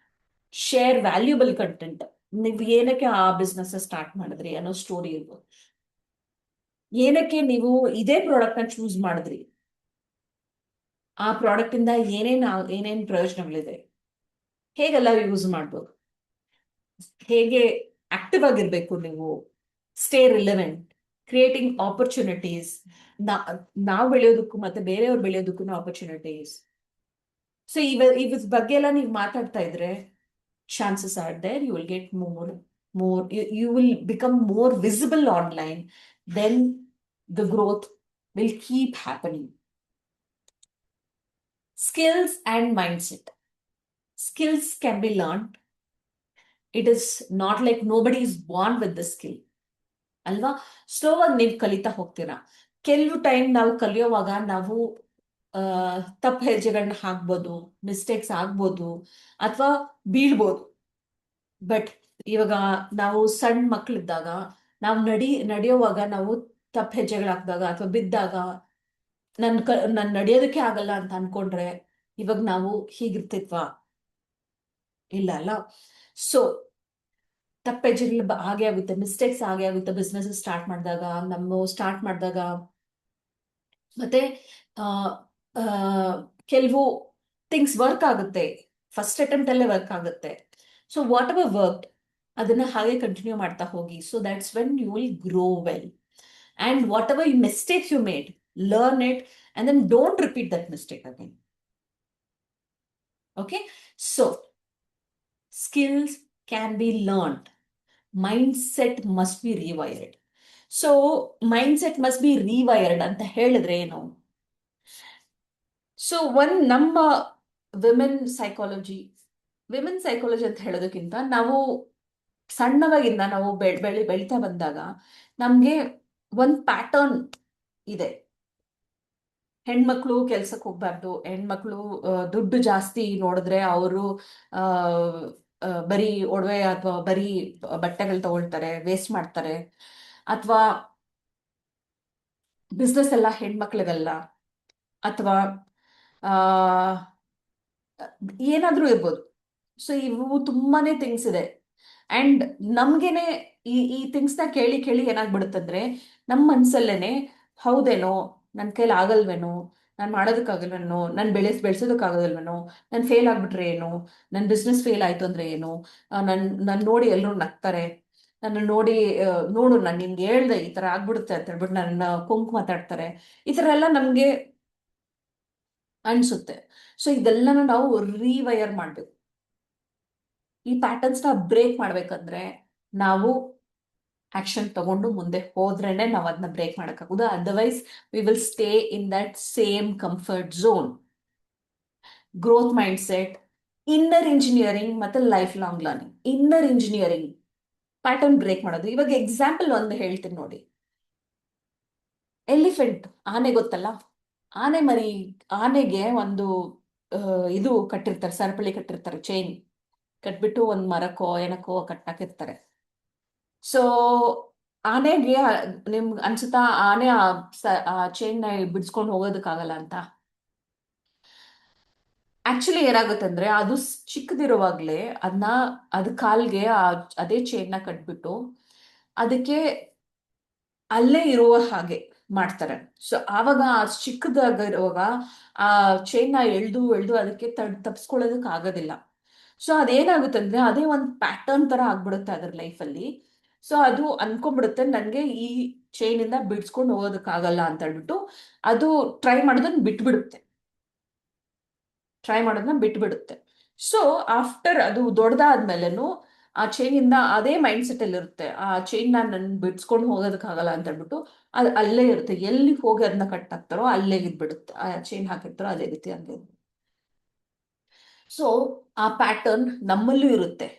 share valuable content. ನೀವು ಏನಕ್ಕೆ ಆ ಬಿಸ್ನೆಸ್ ಸ್ಟಾರ್ಟ್ ಮಾಡಿದ್ರಿ ಅನ್ನೋ ಸ್ಟೋರಿ ಇರ್ಬೋದು. ಏನಕ್ಕೆ ನೀವು ಇದೇ ಪ್ರಾಡಕ್ಟ್ ನ ಚೂಸ್ ಮಾಡಿದ್ರಿ, ಆ ಪ್ರಾಡಕ್ಟ್ ಇಂದ ಏನೇನ್ ಪ್ರಯೋಜನಗಳಿದೆ, ಹೇಗೆಲ್ಲ ಯೂಸ್ ಮಾಡ್ಬೋದು, ಹೇಗೆ ಆಕ್ಟಿವ್ ಆಗಿರ್ಬೇಕು ನೀವು, ಸ್ಟೇ ರಿಲೆವೆಂಟ್, ಕ್ರಿಯೇಟಿಂಗ್ ಆಪರ್ಚುನಿಟೀಸ್, ನಾವು ಬೆಳೆಯೋದಕ್ಕೂ ಮತ್ತೆ ಬೇರೆಯವ್ರು ಬೆಳೆಯೋದಕ್ಕೂ ಆಪರ್ಚುನಿಟೀಸ್. ಸೊ ಇದ್ರ ಬಗ್ಗೆ ಎಲ್ಲ ನೀವು ಮಾತಾಡ್ತಾ ಇದ್ರೆ chances are there you will get more you will become more visible online, then the growth will keep happening. Skills and mindset. Skills can be learned. It is not like nobody is born with the skill, ಅಲ್ವಾ? Slow ಆಗಿ ನೀವು ಕಲಿತಾ ಹೋಗ್ತೀರಾ. ಕೆಲವು time ನಾವು ಕಲಿಯೋವಾಗ ನಾವು ತಪ್ಪು ಹೆಜ್ಜೆಗಳನ್ನ ಹಾಕ್ಬೋದು, ಮಿಸ್ಟೇಕ್ಸ್ ಆಗ್ಬೋದು, ಅಥವಾ ಬೀಳ್ಬೋದು. ಬಟ್ ಇವಾಗ ನಾವು ಸಣ್ಣ ಮಕ್ಳಿದ್ದಾಗ ನಾವು ನಡೆಯುವಾಗ ನಾವು ತಪ್ಪು ಹೆಜ್ಜೆಗಳು ಹಾಕಿದಾಗ ಅಥವಾ ಬಿದ್ದಾಗ ನನ್ ನಡೆಯೋದಕ್ಕೆ ಆಗಲ್ಲ ಅಂತ ಅನ್ಕೊಂಡ್ರೆ ಇವಾಗ ನಾವು ಹೀಗಿರ್ತಿತ್ವಾ? ಇಲ್ಲ ಅಲ್ಲ. ಸೊ ತಪ್ಪು ಹೆಜ್ಜೆಗಳು ಹಾಗೆ ಆಗುತ್ತೆ, ಮಿಸ್ಟೇಕ್ಸ್ ಹಾಗೆ ಆಗುತ್ತೆ. ಬಿಸ್ನೆಸ್ ಸ್ಟಾರ್ಟ್ ಮಾಡಿದಾಗ ಮತ್ತೆ ಕೆಲವು ಥಿಂಗ್ಸ್ ವರ್ಕ್ ಆಗುತ್ತೆ, ಫಸ್ಟ್ ಅಟೆಂಪ್ಟ್ ಅಲ್ಲೇ ವರ್ಕ್ ಆಗುತ್ತೆ. ಸೊ ವಾಟ್ ಎವರ್ ವರ್ಕ್ ಅದನ್ನ ಹಾಗೆ ಕಂಟಿನ್ಯೂ ಮಾಡ್ತಾ ಹೋಗಿ. So that's when you will grow well. And whatever mistakes you made, learn it and then don't repeat that mistake again. Okay, so skills can be learned. Mindset must be rewired. So mindset must be rewired ಅಂತ ಹೇಳಿದ್ರೆ ಏನು? So ನಮ್ಮ women psychology ಅಂತ ಹೇಳೋದಕ್ಕಿಂತ ನಾವು ಸಣ್ಣವಾಗಿಂದ ನಾವು ಬೆಳಿತಾ ಬಂದಾಗ ನಮ್ಗೆ ಒಂದ್ ಪ್ಯಾಟರ್ನ್ ಇದೆ. ಹೆಣ್ಮಕ್ಳು ಕೆಲ್ಸಕ್ಕೆ ಹೋಗ್ಬಾರ್ದು, ಹೆಣ್ಮಕ್ಳು ದುಡ್ಡು ಜಾಸ್ತಿ ನೋಡಿದ್ರೆ ಅವರು ಆ ಬರೀ ಒಡವೆ ಅಥವಾ ಬರೀ ಬಟ್ಟೆಗಳು ತಗೊಳ್ತಾರೆ, ವೇಸ್ಟ್ ಮಾಡ್ತಾರೆ, ಅಥವಾ ಬಿಸ್ನೆಸ್ ಎಲ್ಲ ಹೆಣ್ಮಕ್ಳಿಗಲ್ಲ, ಅಥವಾ ಆ ಏನಾದ್ರೂ ಇರ್ಬೋದು. ಸೊ ಇವು ತುಂಬಾನೇ ಥಿಂಗ್ಸ್ ಇದೆ. ಅಂಡ್ ನಮ್ಗೇನೆ ಈ ಥಿಂಗ್ಸ್ ನ ಕೇಳಿ ಕೇಳಿ ಏನಾಗ್ಬಿಡುತ್ತಂದ್ರೆ ನಮ್ಮ ಮನ್ಸಲ್ಲೇನೆ ಹೌದೇನೋ, ನನ್ ಕೈಲಿ ಆಗಲ್ವೇನೋ, ನಾನು ಮಾಡೋದಕ್ಕಾಗಲ್ವೇನೋ, ನಾನು ಬೆಳೆಸೋದಕ್ಕಾಗಲ್ವೇನೋ, ನಾನು ಫೇಲ್ ಆಗ್ಬಿಟ್ರೆ ಏನು, ನನ್ನ ಬಿಸ್ನೆಸ್ ಫೇಲ್ ಆಯ್ತು ಅಂದ್ರೆ ಏನು, ನನ್ ನೋಡಿ ಎಲ್ಲರೂ ನಗ್ತಾರೆ, ನನ್ನ ನೋಡಿ ನೋಡು ನಾನು ನಿನ್ಗೆ ಹೇಳ್ದೆ ಈ ತರ ಆಗ್ಬಿಡುತ್ತೆ ಅಂತ ಹೇಳ್ಬಿಟ್ಟು ನನ್ನ ಕೊಂಕು ಮಾತಾಡ್ತಾರೆ, ಈ ತರ ಎಲ್ಲ ನಮ್ಗೆ ಅನ್ಸುತ್ತೆ. ಸೊ ಇದೆಲ್ಲನೂ ನಾವು ರೀವೈರ್ ಮಾಡ್ಬೇಕು. ಈ ಪ್ಯಾಟರ್ನ್ಸ್ ನ ಬ್ರೇಕ್ ಮಾಡ್ಬೇಕಂದ್ರೆ ನಾವು ಆಕ್ಷನ್ ತಗೊಂಡು ಮುಂದೆ ಹೋದ್ರೇನೆ ನಾವು ಅದನ್ನ ಬ್ರೇಕ್ ಮಾಡಕ್ಕಾಗುದು. Otherwise we will stay in that same comfort zone. Growth mindset, inner engineering ಮತ್ತೆ life long learning. Inner engineering pattern break ಮಾಡೋದು. ಇವಾಗ ಎಕ್ಸಾಂಪಲ್ ಒಂದು ಹೇಳ್ತೀನಿ ನೋಡಿ. ಎಲಿಫೆಂಟ್, ಆನೆ ಗೊತ್ತಲ್ಲ, ಆನೆ ಮರಿ, ಆನೆಗೆ ಒಂದು ಇದು ಕಟ್ಟಿರ್ತಾರೆ, ಸರಪಳಿ ಕಟ್ಟಿರ್ತಾರೆ, ಚೈನ್ ಕಟ್ಬಿಟ್ಟು ಒಂದ್ ಮರಕ್ಕೋ ಏನಕ್ಕೋ ಕಟ್ಟಾಕಿರ್ತಾರೆ. ಸೊ ಆನೆಗೆ ನಿಮ್ಗೆ ಅನ್ಸುತ್ತಾ ಆನೆ ಆ ಚೈನ್ ನ ಬಿಡಿಸ್ಕೊಂಡು ಹೋಗೋದಕ್ಕಾಗಲ್ಲ ಅಂತ? ಆಕ್ಚುಲಿ ಏನಾಗುತ್ತೆ ಅಂದ್ರೆ ಅದು ಚಿಕ್ಕದಿರುವಾಗ್ಲೇ ಅದ್ ಕಾಲ್ಗೆ ಅದೇ ಚೈನ್ ನ ಕಟ್ಬಿಟ್ಟು ಅದಕ್ಕೆ ಅಲ್ಲೇ ಇರುವ ಹಾಗೆ ಮಾಡ್ತಾರೆ. ಸೊ ಆವಾಗ ಆ ಚಿಕ್ಕದಾಗ ಇರುವಾಗ ಆ ಚೈನ್ ನ ಎಳ್ದು ಎಳ್ದು ಅದಕ್ಕೆ ತಪ್ಸ್ಕೊಳ್ಳೋದಕ್ ಆಗೋದಿಲ್ಲ. ಸೊ ಅದೇನಾಗುತ್ತೆ ಅಂದ್ರೆ ಅದೇ ಒಂದು ಪ್ಯಾಟರ್ನ್ ತರ ಆಗ್ಬಿಡುತ್ತೆ ಅದ್ರ ಲೈಫಲ್ಲಿ. ಸೊ ಅದು ಅನ್ಕೊಂಡ್ಬಿಡುತ್ತೆ ನನ್ಗೆ ಈ ಚೈನ್ ಇಂದ ಬಿಡ್ಸ್ಕೊಂಡು ಹೋಗೋದಕ್ಕಾಗಲ್ಲ ಅಂತ ಹೇಳ್ಬಿಟ್ಟು ಅದು ಟ್ರೈ ಮಾಡೋದನ್ನ ಬಿಟ್ಬಿಡುತ್ತೆ. ಸೊ ಆಫ್ಟರ್ ಅದು ದೊಡ್ಡದಾದ್ಮೇಲೆನು ಆ ಚೈನ್ ಇಂದ ಅದೇ ಮೈಂಡ್ ಸೆಟ್ ಅಲ್ಲಿ ಇರುತ್ತೆ, ಆ ಚೈನ್ ನನ್ ಬಿಡ್ಸ್ಕೊಂಡು ಹೋಗೋದಕ್ಕಾಗಲ್ಲ ಅಂತ ಹೇಳ್ಬಿಟ್ಟು ಅದು ಅಲ್ಲೇ ಇರುತ್ತೆ. ಎಲ್ಲಿ ಹೋಗಿ ಅದನ್ನ ಕಟ್ ಹಾಕ್ತಾರೋ ಅಲ್ಲೇ ಇದ್ಬಿಡುತ್ತೆ, ಆ ಚೈನ್ ಹಾಕಿರ್ತಾರೋ ಅದೇ ರೀತಿ ಹಂಗೆ. ಸೊ ಆ ಪ್ಯಾಟರ್ನ್ ನಮ್ಮಲ್ಲೂ ಇರುತ್ತೆ.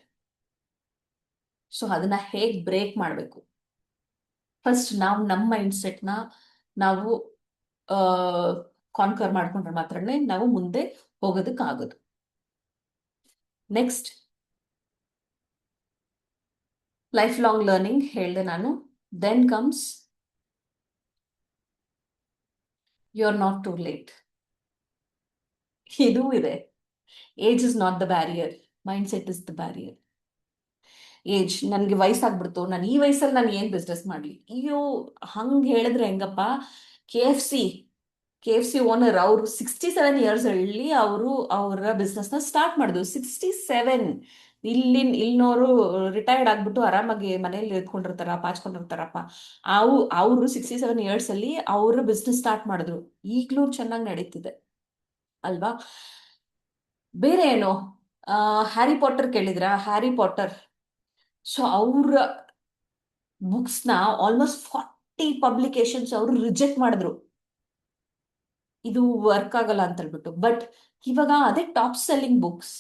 ಸೊ ಅದನ್ನ ಹೇಗ್ ಬ್ರೇಕ್ ಮಾಡ್ಬೇಕು? ಫಸ್ಟ್ ನಾವು ನಮ್ಮ ಮೈಂಡ್ ಸೆಟ್ನ ನಾವು ಕಾನ್ಕರ್ ಮಾಡ್ಕೊಂಡ್ರೆ ಮಾತ್ರನೇ ನಾವು ಮುಂದೆ ಹೋಗೋದಕ್ಕಾಗೋದು. ನೆಕ್ಸ್ಟ್, ಲೈಫ್ ಲಾಂಗ್ ಲರ್ನಿಂಗ್ ಹೇಳ್ದೆ ನಾನು. Then comes you are not too late. ಇದೂ ಇದೆ. Age is not the barrier, mind set is the barrier. Age, ನನ್ಗೆ ವಯಸ್ಸಾಗ್ಬಿಡ್ತು, ನಾನು ಈ ವಯಸ್ಸಲ್ಲಿ ನಾನು ಏನ್ ಬಿಸ್ನೆಸ್ ಮಾಡ್ಲಿ? ಅಯ್ಯೋ, ಹಂಗ್ ಹೇಳಿದ್ರೆ ಹೆಂಗಪ್ಪ? ಕೆ ಎಫ್ ಸಿ ಓನರ್ ಅವರು 67 ಇಯರ್ಸ್ ಅಲ್ಲಿ ಅವರು ಅವರ ಬಿಸ್ನೆಸ್ ನ ಸ್ಟಾರ್ಟ್ ಮಾಡಿದ್ರು. 67. ಇಲ್ಲಿನವರು ರಿಟೈರ್ಡ್ ಆಗ್ಬಿಟ್ಟು ಆರಾಮಾಗಿ ಮನೇಲಿ ಇದ್ಕೊಂಡಿರ್ತಾರ, ಪಾಚ್ಕೊಂಡಿರ್ತಾರಪ್ಪ. ಅವರು 67 ಇಯರ್ಸ್ ಅಲ್ಲಿ ಅವ್ರ ಬಿಸ್ನೆಸ್ ಸ್ಟಾರ್ಟ್ ಮಾಡಿದ್ರು. ಈಗ್ಲೂ ಚೆನ್ನಾಗಿ ನಡೀತಿದೆ ಅಲ್ವಾ? ಬೇರೆ ಏನು, ಹ್ಯಾರಿ ಪಾಟರ್ ಕೇಳಿದ್ರ? ಹ್ಯಾರಿ ಪಾಟರ್, ಸೊ ಅವ್ರ ಬುಕ್ಸ್ ನ ಆಲ್ಮೋಸ್ಟ್ 40 ಪಬ್ಲಿಕೇಶನ್ಸ್ ಅವರು ರಿಜೆಕ್ಟ್ ಮಾಡಿದ್ರು, ಇದು ವರ್ಕ್ ಆಗಲ್ಲ ಅಂತ ಹೇಳ್ಬಿಟ್ಟು. ಬಟ್ ಇವಾಗ ಅದೇ ಟಾಪ್ ಸೆಲ್ಲಿಂಗ್ ಬುಕ್ಸ್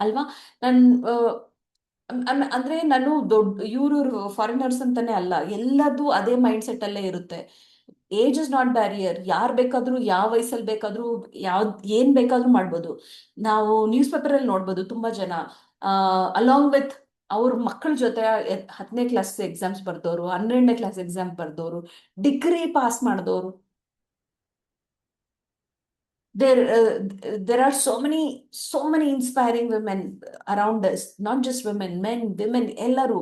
ಅಲ್ವಾ? ನನ್ ಅಂದ್ರೆ ನಾನು ದೊಡ್ಡ ಇವರು ಫಾರಿನರ್ಸ್ ಅಂತಾನೆ ಅಲ್ಲ, ಎಲ್ಲದೂ ಅದೇ ಮೈಂಡ್ ಸೆಟ್ ಅಲ್ಲೇ ಇರುತ್ತೆ. Age is not barrier. ಯಾರ್ ಬೇಕಾದ್ರೂ ಯಾವ ವಯಸ್ಸಲ್ಲಿ ಬೇಕಾದ್ರೂ ಏನ್ ಬೇಕಾದ್ರೂ ಮಾಡ್ಬೋದು. ನಾವು ನ್ಯೂಸ್ ಪೇಪರ್ ಅಲ್ಲಿ ನೋಡ್ಬೋದು ತುಂಬಾ ಜನ ಅಲಾಂಗ್ ವಿತ್ ಅವ್ರ ಮಕ್ಕಳ ಜೊತೆ 10ನೇ ಕ್ಲಾಸ್ ಎಕ್ಸಾಮ್ಸ್ ಬರ್ದವ್ರು, 12ನೇ ಕ್ಲಾಸ್ ಎಕ್ಸಾಮ್ ಬರ್ದವ್ರು, ಡಿಗ್ರಿ ಪಾಸ್ ಮಾಡಿದವರು. There are so many inspiring women around us, not just women, men, women, ಎಲ್ಲರೂ.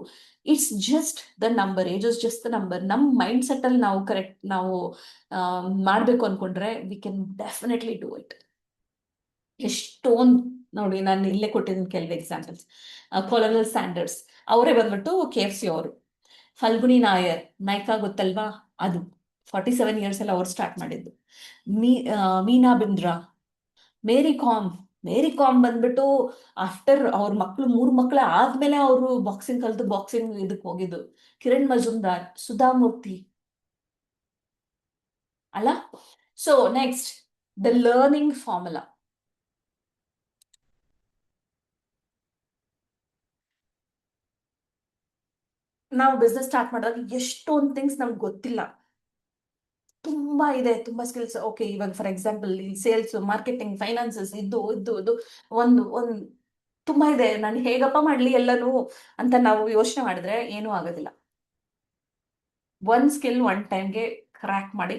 It's just the number, age is just the number. ನಮ್ಮ ಮೈಂಡ್ ಸೆಟ್ ಅಲ್ಲಿ ನಾವು ಕರೆಕ್ಟ್ ನಾವು ಮಾಡ್ಬೇಕು ಅನ್ಕೊಂಡ್ರೆ we can definitely do it. ಎಷ್ಟೊಂದು ನೋಡಿ, ನಾನು ಇಲ್ಲೇ ಕೊಟ್ಟಿದ್ದೀನಿ ಕೆಲವು ಎಕ್ಸಾಂಪಲ್ಸ್. ಕೊಲನಲ್ ಸ್ಯಾಂಡರ್ಸ್ ಅವರೇ ಬಂದ್ಬಿಟ್ಟು KFC ಅವರು. ಫಲ್ಗುಣಿ ನಾಯರ್, ನೈಕಾ ಗೊತ್ತಲ್ವಾ, ಅದು 47 ಇಯರ್ಸ್ ಅಲ್ಲಿ ಅವ್ರು ಸ್ಟಾರ್ಟ್ ಮಾಡಿದ್ದು. ಮೀನಾ ಬಿಂದ್ರಾ, ಮೇರಿ ಕಾಮ್ ಬಂದ್ಬಿಟ್ಟು ಆಫ್ಟರ್ ಅವ್ರ ಮಕ್ಳು 3 ಮಕ್ಳು ಆದ್ಮೇಲೆ ಅವರು ಬಾಕ್ಸಿಂಗ್ ಕಲ್ತು ಬಾಕ್ಸಿಂಗ್ ಇದಕ್ಕೆ ಹೋಗಿದ್ದು. ಕಿರಣ್ ಮಜುಮ್ದಾರ್, ಸುಧಾಮೂರ್ತಿ ಅಲ್ಲ. So next, the learning formula. ನಾವು ಬಿಸ್ನೆಸ್ ಸ್ಟಾರ್ಟ್ ಮಾಡಿದಾಗ ಎಷ್ಟೊಂದು ಥಿಂಗ್ಸ್ ನಮ್ಗೆ ಗೊತ್ತಿಲ್ಲ, ತುಂಬಾ ಇದೆ, ತುಂಬಾ ಸ್ಕಿಲ್ಸ್. ಓಕೆ, ಇವಾಗ for example sales, marketing, finances, ಇದು ಒಂದು ತುಂಬಾ ಇದೆ, ನಾನು ಹೇಗಪ್ಪ ಮಾಡ್ಲಿ ಎಲ್ಲನೂ ಅಂತ ನಾವು ಯೋಚನೆ ಮಾಡಿದ್ರೆ ಏನೂ ಆಗೋದಿಲ್ಲ. ಒಂದ್ ಸ್ಕಿಲ್ ಒನ್ ಟೈಮ್ಗೆ ಕ್ರ್ಯಾಕ್ ಮಾಡಿ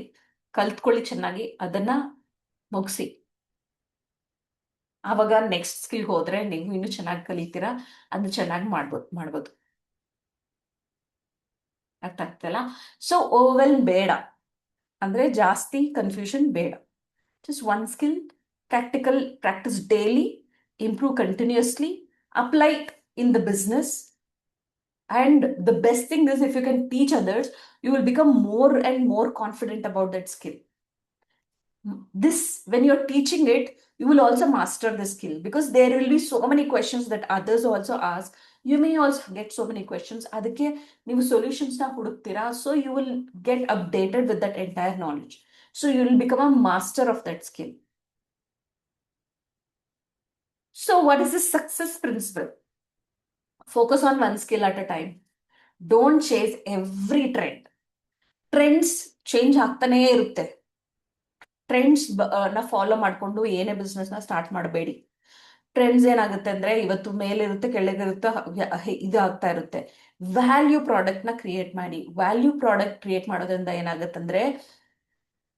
ಕಲ್ತ್ಕೊಳ್ಳಿ, ಚೆನ್ನಾಗಿ ಅದನ್ನ ಮುಗಿಸಿ. ಆವಾಗ ನೆಕ್ಸ್ಟ್ ಸ್ಕಿಲ್ ಹೋದ್ರೆ ನೀವು ಇನ್ನೂ ಚೆನ್ನಾಗಿ ಕಲಿತೀರಾ, ಅದನ್ನ ಚೆನ್ನಾಗಿ ಮಾಡ್ಬೋದು. ಅರ್ಥ ಆಗ್ತಲ್ಲ? ಸೊ ಓವೆಲ್ ಬೇಡ, ಅಂದ್ರೆ ಜಾಸ್ತಿ ಕನ್ಫ್ಯೂಷನ್ ಬೇಡ. Just one skill, practical practice daily, improve continuously, apply in the business. And the best thing is, if you can teach others, you will become more and more confident about that skill. This, when you're teaching it, you will also master the skill, because there will be so many questions that others also ask. You may also get so many questions, ಅದಕ್ಕೆ ನೀವು solutions ನ ಹುಡುಕ್ತೀರಾ, so you will get updated with that entire knowledge, so you will become a master of that skill. So what is the success principle? Focus on one skill at a time. Don't chase every trend. Trends change ಆಗ್ತಾನೇ ಇರುತ್ತೆ. Trends ನ follow ಮಾಡ್ಕೊಂಡು ಏನೇ business ನ start ಮಾಡಬೇಡಿ. Trends ಏನಾಗುತ್ತೆ ಅಂದ್ರೆ, ಇವತ್ತು ಮೇಲಿರುತ್ತೆ, ಕೆಳಗಿರುತ್ತೆ, ಇದು ಆಗ್ತಾ ಇರುತ್ತೆ. ವ್ಯಾಲ್ಯೂ ಪ್ರಾಡಕ್ಟ್ ನ ಕ್ರಿಯೇಟ್ ಮಾಡಿ. ವ್ಯಾಲ್ಯೂ ಪ್ರಾಡಕ್ಟ್ ಕ್ರಿಯೇಟ್ ಮಾಡೋದ್ರಿಂದ ಏನಾಗುತ್ತಂದ್ರೆ,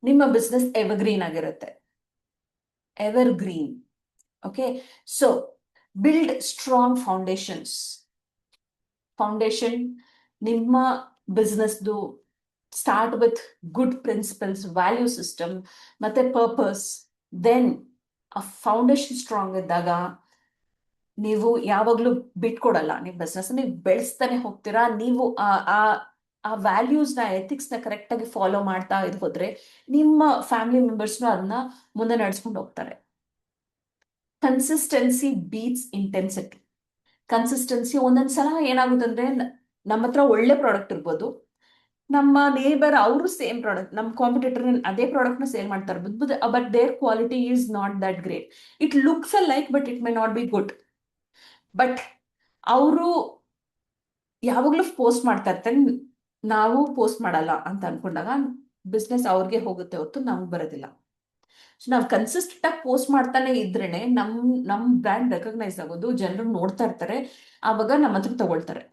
ನಿಮ್ಮ ಬಿಸ್ನೆಸ್ ಎವರ್ಗ್ರೀನ್ ಆಗಿರುತ್ತೆ. Evergreen. Okay, so build strong foundation ನಿಮ್ಮ ಬಿಸ್ನೆಸ್ದು start with good principles, value system ಮತ್ತೆ ಪರ್ಪಸ್. ದೆನ್ ಆ ಫೌಂಡೇಶನ್ ಸ್ಟ್ರಾಂಗ್ ಇದ್ದಾಗ ನೀವು ಯಾವಾಗ್ಲೂ ಬಿಟ್ಕೊಡಲ್ಲ, ನೀವು ಬಿಸ್ನೆಸ್ ನೀವು ಬೆಳೆಸ್ತಾನೆ ಹೋಗ್ತೀರಾ. ನೀವು ಆ ವ್ಯಾಲ್ಯೂಸ್ ನ, ಎಥಿಕ್ಸ್ ನ ಕರೆಕ್ಟ್ ಆಗಿ ಫಾಲೋ ಮಾಡ್ತಾ ಹೋದ್ರೆ ನಿಮ್ಮ ಫ್ಯಾಮಿಲಿ ಮೆಂಬರ್ಸ್ನು ಅದನ್ನ ಮುಂದೆ ನಡೆಸ್ಕೊಂಡು ಹೋಗ್ತಾರೆ. Consistency beats intensity. ಕನ್ಸಿಸ್ಟೆನ್ಸಿ, ಒಂದೊಂದ್ಸಲ ಏನಾಗುತ್ತೆ ಅಂದ್ರೆ, ನಮ್ಮ ಹತ್ರ ಒಳ್ಳೆ ಪ್ರಾಡಕ್ಟ್ ಇರ್ಬೋದು, ನಮ್ಮ ನೇಬರ್ ಅವರು ಸೇಮ್ ಪ್ರಾಡಕ್ಟ್, ನಮ್ಮ ಕಾಂಪಿಟೇಟರ್ ಅದೇ ಪ್ರಾಡಕ್ಟ್ ನ ಸೇಲ್ ಮಾಡ್ತಾ ಇರ್ಬೋದು, but their quality is not that great. It looks alike, but it may not be good. But ಅವರು ಯಾವಾಗ್ಲೂ ಪೋಸ್ಟ್ ಮಾಡ್ತಾ ಇರ್ತಾರೆ, ನಾವು ಪೋಸ್ಟ್ ಮಾಡಲ್ಲ ಅಂತ ಅನ್ಕೊಂಡಾಗ ಬಿಸ್ನೆಸ್ ಅವ್ರಿಗೆ ಹೋಗುತ್ತೆ ಹೊತ್ತು ನಮ್ಗೆ ಬರೋದಿಲ್ಲ. ಸೊ ನಾವು ಕನ್ಸಿಸ್ಟೆಂಟ್ ಆಗಿ ಪೋಸ್ಟ್ ಮಾಡ್ತಾನೆ ಇದ್ರೇನೆ ನಮ್ ಬ್ರ್ಯಾಂಡ್ ರೆಕಗ್ನೈಸ್ ಆಗೋದು, ಜನರು ನೋಡ್ತಾ ಇರ್ತಾರೆ, ಆವಾಗ ನಮ್ಮ ಹತ್ರ ತಗೊಳ್ತಾರೆ.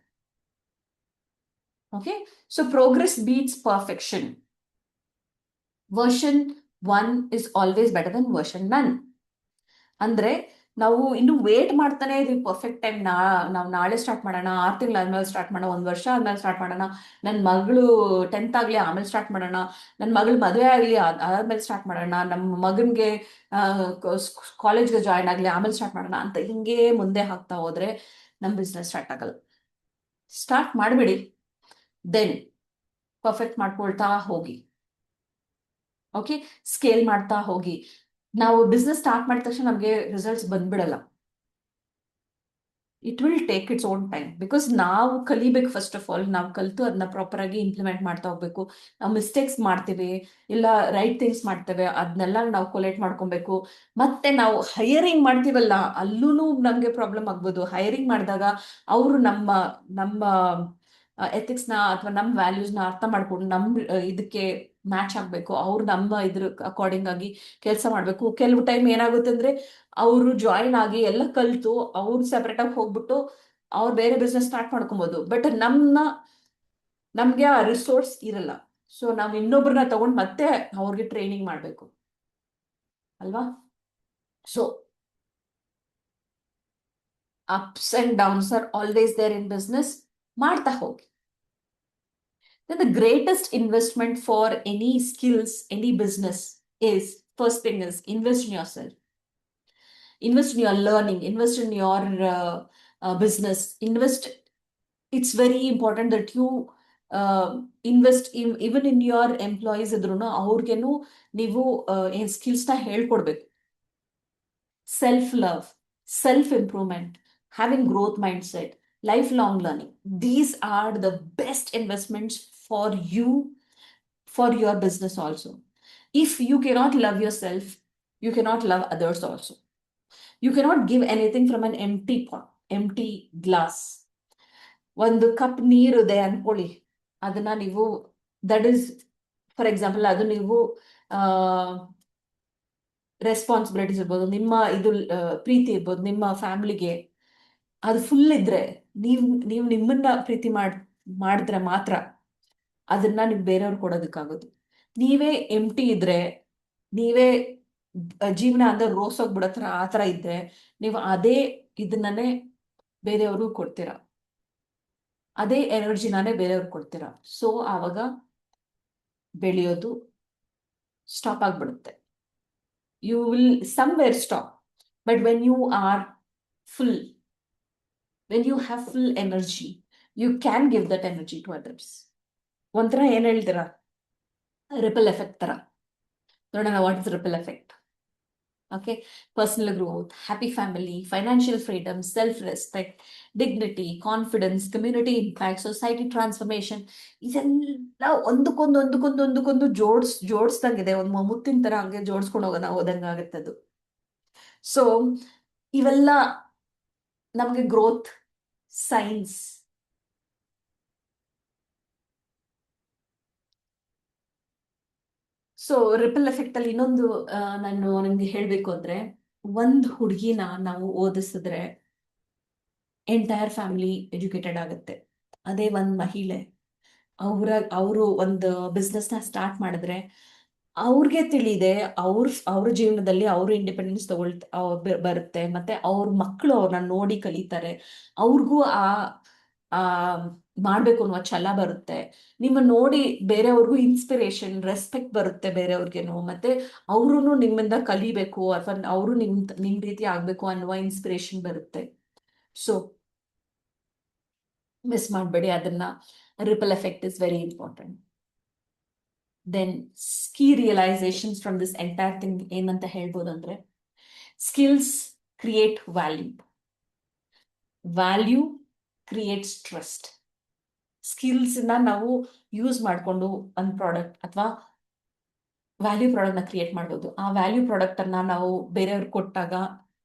Okay, so progress beats perfection. Version 1 is always better than version none. ಅಂದ್ರೆ ನಾವು ಇನ್ನು ವೇಟ್ ಮಾಡ್ತಾನೆ ಇದೀವಿ ಪರ್ಫೆಕ್ಟ್ ಟೈಮ್. ನಾವು ನಾಳೆ ಸ್ಟಾರ್ಟ್ ಮಾಡೋಣ, 6 ತಿಂಗಳು ಆದ್ಮೇಲೆ ಸ್ಟಾರ್ಟ್ ಮಾಡೋಣ, 1 ವರ್ಷ ಆದ್ಮೇಲೆ ಸ್ಟಾರ್ಟ್ ಮಾಡೋಣ, ನನ್ನ ಮಗಳು 10th ಆಗ್ಲಿ ಆಮೇಲೆ ಸ್ಟಾರ್ಟ್ ಮಾಡೋಣ, ನನ್ನ ಮಗಳು ಮದುವೆ ಆಗ್ಲಿ ಆದ್ಮೇಲೆ ಸ್ಟಾರ್ಟ್ ಮಾಡೋಣ, ನಮ್ಮ ಮಗನ್ಗೆ ಕಾಲೇಜ್ಗೆ ಜಾಯ್ನ್ ಆಗ್ಲಿ ಆಮೇಲೆ ಸ್ಟಾರ್ಟ್ ಮಾಡೋಣ ಅಂತ ಹಿಂಗೆ ಮುಂದೆ ಹಾಕ್ತಾ ಹೋದ್ರೆ ನಮ್ಮ ಬಿಸ್ನೆಸ್ ಸ್ಟಾರ್ಟ್ ಆಗಲ್ಲ. ಸ್ಟಾರ್ಟ್ ಮಾಡಬೇಡಿ, ದೆನ್ ಪರ್ಫೆಕ್ಟ್ ಮಾಡ್ಕೊಳ್ತಾ ಹೋಗಿ. ಓಕೆ, ಸ್ಕೇಲ್ ಮಾಡ್ತಾ ಹೋಗಿ. ನಾವು ಬಿಸ್ನೆಸ್ ಸ್ಟಾರ್ಟ್ ಮಾಡಿದ ತಕ್ಷಣ ನಮಗೆ ರಿಸಲ್ಟ್ಸ್ ಬಂದ್ಬಿಡಲ್ಲ. It will take its own time, because ನಾವು ಕಲಿಬೇಕು. ಫಸ್ಟ್ ಆಫ್ ಆಲ್ ನಾವು ಕಲಿತು ಅದನ್ನ ಪ್ರಾಪರ್ ಆಗಿ ಇಂಪ್ಲಿಮೆಂಟ್ ಮಾಡ್ತಾ ಹೋಗ್ಬೇಕು. ನಾವು ಮಿಸ್ಟೇಕ್ಸ್ ಮಾಡ್ತೀವಿ, ಇಲ್ಲ ರೈಟ್ ಥಿಂಗ್ಸ್ ಮಾಡ್ತೇವೆ, ಅದನ್ನೆಲ್ಲ ನಾವು ಕೊಲೆಕ್ಟ್ ಮಾಡ್ಕೊಬೇಕು. ಮತ್ತೆ ನಾವು ಹೈಯರಿಂಗ್ ಮಾಡ್ತೀವಲ್ಲ, ಅಲ್ಲೂ ನಮ್ಗೆ ಪ್ರಾಬ್ಲಮ್ ಆಗ್ಬೋದು. ಹೈಯರಿಂಗ್ ಮಾಡಿದಾಗ ಅವರು ನಮ್ಮ ಎಥಿಕ್ಸ್ ನ ಅಥವಾ ನಮ್ಮ ವ್ಯಾಲ್ಯೂಸ್ ನ ಅರ್ಥ ಮಾಡ್ಕೊಂಡು ಇದಕ್ಕೆ ಮ್ಯಾಚ್ ಆಗ್ಬೇಕು. ಅವ್ರು ನಮ್ಮ ಇದ್ರ ಅಕಾರ್ಡಿಂಗ್ ಆಗಿ ಕೆಲಸ ಮಾಡ್ಬೇಕು. ಕೆಲವು ಟೈಮ್ ಏನಾಗುತ್ತೆ ಅಂದ್ರೆ, ಅವರು ಜಾಯಿನ್ ಆಗಿ ಎಲ್ಲ ಕಲ್ತು ಅವ್ರು ಸೆಪರೇಟ್ ಆಗಿ ಹೋಗ್ಬಿಟ್ಟು ಅವ್ರು ಬೇರೆ ಬಿಸ್ನೆಸ್ ಸ್ಟಾರ್ಟ್ ಮಾಡ್ಕೊಬಹುದು. ಬಟ್ ನಮ್ಗೆ ಆ ರಿಸೋರ್ಸ್ ಇರಲ್ಲ. ಸೊ ನಾವು ಇನ್ನೊಬ್ರನ್ನ ತಗೊಂಡ್ ಮತ್ತೆ ಅವ್ರಿಗೆ ಟ್ರೈನಿಂಗ್ ಮಾಡ್ಬೇಕು ಅಲ್ವಾ? So ups and downs are always there in business. ಮಾಡ್ತಾ ಹೋಗಿ. Then the greatest investment for any skills, any business is, first thing is, invest in yourself. Invest in your learning, invest in your business. It's very important that you invest even in your employees. ಇದ್ರೂನು ಅವ್ರಿಗೇನು ನೀವು ಏನ್ skills ನ ಹೇಳ್ಕೊಡ್ಬೇಕು. Self love, self improvement, having growth mindset, lifelong learning. These are the best investments for you, for your business also. If you cannot love yourself, you cannot love others also. You cannot give anything from an empty pot, empty glass. ಒಂದು cup ನೀರಿದೆ ಅನ್ಕೊಳ್ಳಿ, ಅದನ್ನ ನೀವು, that is for example, ಅದು ನೀವು responsibilities ಇರ್ಬೋದು, ನಿಮ್ಮ ಇದು ಪ್ರೀತಿ ಇರ್ಬೋದು ನಿಮ್ಮ ಫ್ಯಾಮಿಲಿಗೆ, ಅದು ಫುಲ್ ಇದ್ರೆ, ನೀವು ನೀವು ನಿಮ್ಮನ್ನ ಪ್ರೀತಿ ಮಾಡಿದ್ರೆ ಮಾತ್ರ ಅದನ್ನ ನೀವು ಬೇರೆಯವ್ರು ಕೊಡೋದಕ್ಕಾಗೋದು. ನೀವೇ ಎಂಟಿ ಇದ್ರೆ, ನೀವೇ ಜೀವನ ಅಂದ್ರೆ ರೋಸೋಗ್ಬಿಡತ್ರ ಆ ಥರ ಇದ್ರೆ, ನೀವು ಅದೇ ಇದನ್ನೇ ಬೇರೆಯವ್ರಿಗೂ ಕೊಡ್ತೀರಾ, ಅದೇ ಎನರ್ಜಿನಾನೇ ಬೇರೆಯವ್ರಿಗೆ ಕೊಡ್ತೀರಾ. ಸೊ ಆವಾಗ ಬೆಳೆಯೋದು ಸ್ಟಾಪ್ ಆಗ್ಬಿಡುತ್ತೆ. You will somewhere stop. But when you are full, when you have full energy, you can give that energy to others. ಒಂಥರ ಏನ್ ಹೇಳ್ತೀರಾ, ರಿಪಲ್ ಎಫೆಕ್ಟ್ ತರ. ನೋಡೋಣ, what is ripple effect? Okay, personal growth, happy family, financial freedom, self respect, dignity, confidence, community impact, society transformation, ಇದೆಲ್ಲ ಒಂದಕ್ಕೊಂದು ಜೋಡಿಸ್ದಂಗಿದೆ. ಒಂದು ಮುತ್ತಿನ ತರ ಹಂಗೆ ಜೋಡಿಸ್ಕೊಂಡು ಹೋದಂಗ ಆಗುತ್ತೆ ಅದು. ಸೊ ಇವೆಲ್ಲ ನಮಗೆ growth science. So ripple effect ಅಲ್ಲಿ ಇನ್ನೊಂದು ನಾನು ನಿಮ್ಗೆ ಹೇಳ್ಬೇಕು ಅಂದ್ರೆ, ಒಂದ್ ಹುಡುಗಿನ ನಾವು ಓದಿಸಿದ್ರೆ ಎಂಟೈರ್ ಫ್ಯಾಮಿಲಿ ಎಜುಕೇಟೆಡ್ ಆಗುತ್ತೆ. ಅದೇ ಒಂದ್ ಮಹಿಳೆ ಅವರು ಒಂದು ಬಿಸ್ನೆಸ್ ನ ಸ್ಟಾರ್ಟ್ ಮಾಡಿದ್ರೆ, ಅವ್ರಿಗೆ ತಿಳಿದೆ, ಅವ್ರ ಜೀವನದಲ್ಲಿ ಅವ್ರ ಇಂಡಿಪೆಂಡೆನ್ಸ್ ಬರುತ್ತೆ, ಮತ್ತೆ ಅವ್ರ ಮಕ್ಕಳು ಅವ್ರನ್ನ ನೋಡಿ ಕಲಿತಾರೆ, ಅವ್ರಿಗೂ ಆ ಮಾಡ್ಬೇಕು ಅನ್ನೋ ಛಲ ಬರುತ್ತೆ. ನಿಮ್ಮ ನೋಡಿ ಬೇರೆಯವ್ರಿಗೂ ಇನ್ಸ್ಪಿರೇಷನ್, ರೆಸ್ಪೆಕ್ಟ್ ಬರುತ್ತೆ ಬೇರೆಯವ್ರಿಗೇನು, ಮತ್ತೆ ಅವರು ನಿಮ್ಮಿಂದ ಕಲಿಬೇಕು ಅಥವಾ ಅವರು ನಿಮ್ ರೀತಿ ಆಗ್ಬೇಕು ಅನ್ನುವ ಇನ್ಸ್ಪಿರೇಷನ್ ಬರುತ್ತೆ. ಸೊ ಮಿಸ್ ಮಾಡಬೇಡಿ ಅದನ್ನ. Ripple effect is very important. Then key realisations from this entire thing ಏನಂತ ಹೇಳ್ಬೋದು ಅಂದ್ರೆ, skills create value, value creates trust. Skills ನ ನಾವು ಯೂಸ್ ಮಾಡಿಕೊಂಡು ಒಂದು ಪ್ರಾಡಕ್ಟ್ ಅಥವಾ ವ್ಯಾಲ್ಯೂ ಪ್ರಾಡಕ್ಟ್ ನ ಕ್ರಿಯೇಟ್ ಮಾಡ್ಬೋದು. ಆ ವ್ಯಾಲ್ಯೂ ಪ್ರಾಡಕ್ಟ್ ಅನ್ನ ನಾವು ಬೇರೆಯವ್ರಿಗೆ ಕೊಟ್ಟಾಗ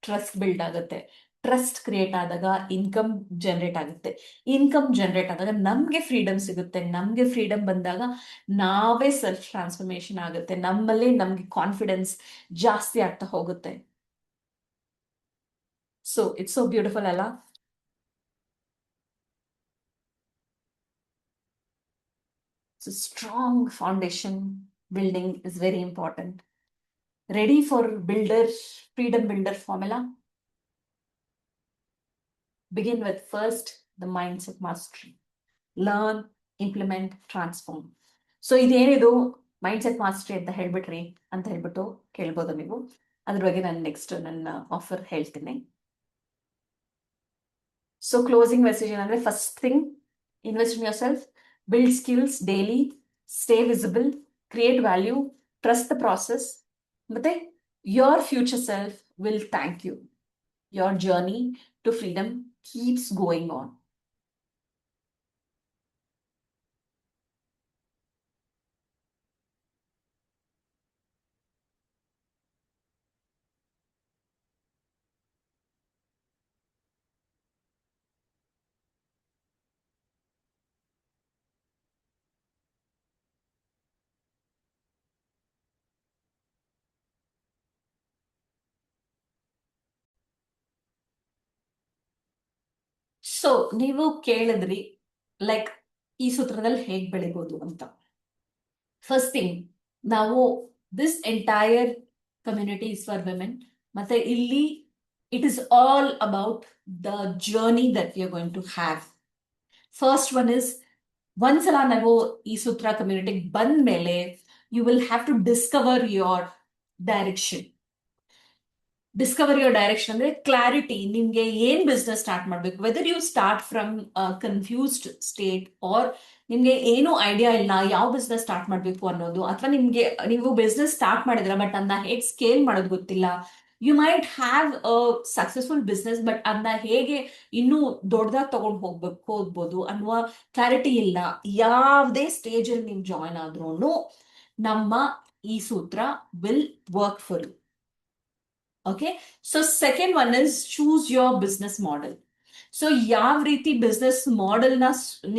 ಟ್ರಸ್ಟ್ ಬಿಲ್ಡ್ ಆಗುತ್ತೆ. ಟ್ರಸ್ಟ್ ಕ್ರಿಯೇಟ್ ಆದಾಗ ಇನ್ಕಮ್ ಜನರೇಟ್ ಆಗುತ್ತೆ. ಇನ್ಕಮ್ ಜನರೇಟ್ ಆದಾಗ ನಮ್ಗೆ ಫ್ರೀಡಮ್ ಸಿಗುತ್ತೆ. ನಮ್ಗೆ ಫ್ರೀಡಮ್ ಬಂದಾಗ ನಾವೇ ಸೆಲ್ಫ್ ಟ್ರಾನ್ಸ್ಫಾರ್ಮೇಶನ್ ಆಗುತ್ತೆ. ನಮ್ಮಲ್ಲಿ ನಮ್ಗೆ ಕಾನ್ಫಿಡೆನ್ಸ್ ಜಾಸ್ತಿ ಆಗ್ತಾ ಹೋಗುತ್ತೆ. ಸೊ ಇಟ್ಸ್ ಸೋ ಬ್ಯೂಟಿಫುಲ್ ಅಲ್ಲ? So strong foundation building is very important. Ready for freedom builder formula? Begin with first the mindset mastery. Learn, implement, transform. So ಇದೇನಿದು ಮೈಂಡ್ಸೆಟ್ ಮಾಸ್ಟರಿ ಅಂತ ಹೇಳ್ಬಿಟ್ರಿ ಅಂತ ಹೇಳ್ಬಿಟ್ಟು ಕೇಳ್ಬೋದು ನೀವು. ಅದ್ರ ಬಗ್ಗೆ ನಾನು ನೆಕ್ಸ್ಟ್ ನನ್ನ ಆಫರ್ ಹೇಳ್ತೀನಿ. ಸೊ ಕ್ಲೋಸಿಂಗ್ ಮೆಸೇಜ್ ಏನಂದ್ರೆ, first thing, invest in your self, build skills daily, stay visible, create value, trust the process. ಮತ್ತೆ your future self will thank you. Your journey to freedom keeps going on. So ನೀವು ಕೇಳಿದ್ರಿ like ಈ ಸೂತ್ರದಲ್ಲಿ ಹೇಗ್ ಬೆಳಿಬಹುದು ಅಂತ. First thing, ನಾವು this entire community is for women. ಮತ್ತೆ ಇಲ್ಲಿ it is all about the journey that we are going to have. First one is, ಒಂದ್ಸಲ ನಾವು ಈ ಸೂತ್ರ ಕಮ್ಯುನಿಟಿಗೆ ಬಂದ ಮೇಲೆ you will have to discover your direction. Discover your direction ಅಂದ್ರೆ ಕ್ಲಾರಿಟಿ. ನಿಮ್ಗೆ ಏನ್ ಬಿಸ್ನೆಸ್ ಸ್ಟಾರ್ಟ್ ಮಾಡ್ಬೇಕು, whether you start from confused state R ನಿಮ್ಗೆ ಏನು ಐಡಿಯಾ ಇಲ್ಲ ಯಾವ ಬಿಸ್ನೆಸ್ ಸ್ಟಾರ್ಟ್ ಮಾಡ್ಬೇಕು ಅನ್ನೋದು, ಅಥವಾ ನಿಮ್ಗೆ ನೀವು ಬಿಸ್ನೆಸ್ ಸ್ಟಾರ್ಟ್ ಮಾಡಿದ್ರ ಬಟ್ ಅದನ್ನ ಹೇಗೆ ಸ್ಕೇಲ್ ಮಾಡೋದು ಗೊತ್ತಿಲ್ಲ. You might have a successful business but ಅದನ್ನ ಹೇಗೆ ಇನ್ನೂ ದೊಡ್ಡದಾಗಿ ತಗೊಂಡು ಹೋಗ್ಬೋದು ಅನ್ನುವ ಕ್ಲಾರಿಟಿ ಇಲ್ಲ. ಯಾವುದೇ ಸ್ಟೇಜ್ ಅಲ್ಲಿ ನೀವು ಜಾಯ್ನ್ ಆದ್ರೂ ನಮ್ಮ ಈ ಸೂತ್ರ will work for you. Okay, so second one is choose your business model. So ಯಾವ ರೀತಿ ಬಿಸ್ನೆಸ್ ಮಾಡೆಲ್ನ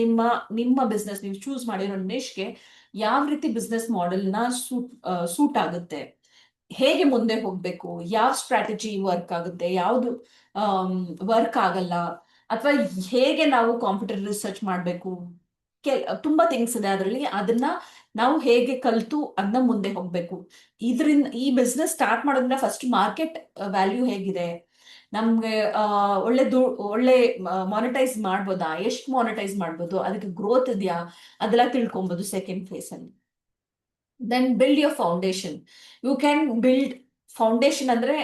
ನಿಮ್ಮ ನಿಮ್ಮ ಬಿಸ್ನೆಸ್ ನೀವು ಚೂಸ್ ಮಾಡಿರೋ ನಿಷ್ಗೆ ಯಾವ ರೀತಿ ಬಿಸ್ನೆಸ್ ಮಾಡೆಲ್ನ ಸೂಟ್ ಆಗುತ್ತೆ, ಹೇಗೆ ಮುಂದೆ ಹೋಗ್ಬೇಕು, ಯಾವ ಸ್ಟ್ರಾಟಜಿ ವರ್ಕ್ ಆಗುತ್ತೆ, ಯಾವುದು ವರ್ಕ್ ಆಗಲ್ಲ, ಅಥವಾ ಹೇಗೆ ನಾವು ಕಾಂಪ್ಯೂಟರ್ ರಿಸರ್ಚ್ ಮಾಡಬೇಕು, ತುಂಬಾ ಥಿಂಗ್ಸ್ ಇದೆ ಅದರಲ್ಲಿ. ಅದನ್ನ ನಾವು ಹೇಗೆ ಕಲ್ತು ಅದನ್ನ ಮುಂದೆ ಹೋಗ್ಬೇಕು. ಇದರಿಂದ ಈ ಬಿಸ್ನೆಸ್ ಸ್ಟಾರ್ಟ್ ಮಾಡೋದ್ರಿಂದ ಫಸ್ಟ್ ಮಾರ್ಕೆಟ್ ವ್ಯಾಲ್ಯೂ ಹೇಗಿದೆ, ನಮ್ಗೆ ಒಳ್ಳೆ ಮಾನಿಟೈಸ್ ಮಾಡ್ಬೋದಾ, ಎಷ್ಟು ಮಾನಿಟೈಸ್ ಮಾಡ್ಬೋದು, ಅದಕ್ಕೆ ಗ್ರೋತ್ ಇದೆಯಾ, ಅದೆಲ್ಲ ತಿಳ್ಕೊಬಹುದು ಸೆಕೆಂಡ್ ಫೇಸ್ ಅಲ್ಲಿ. Then build your foundation. You can build foundation ಅಂದ್ರೆ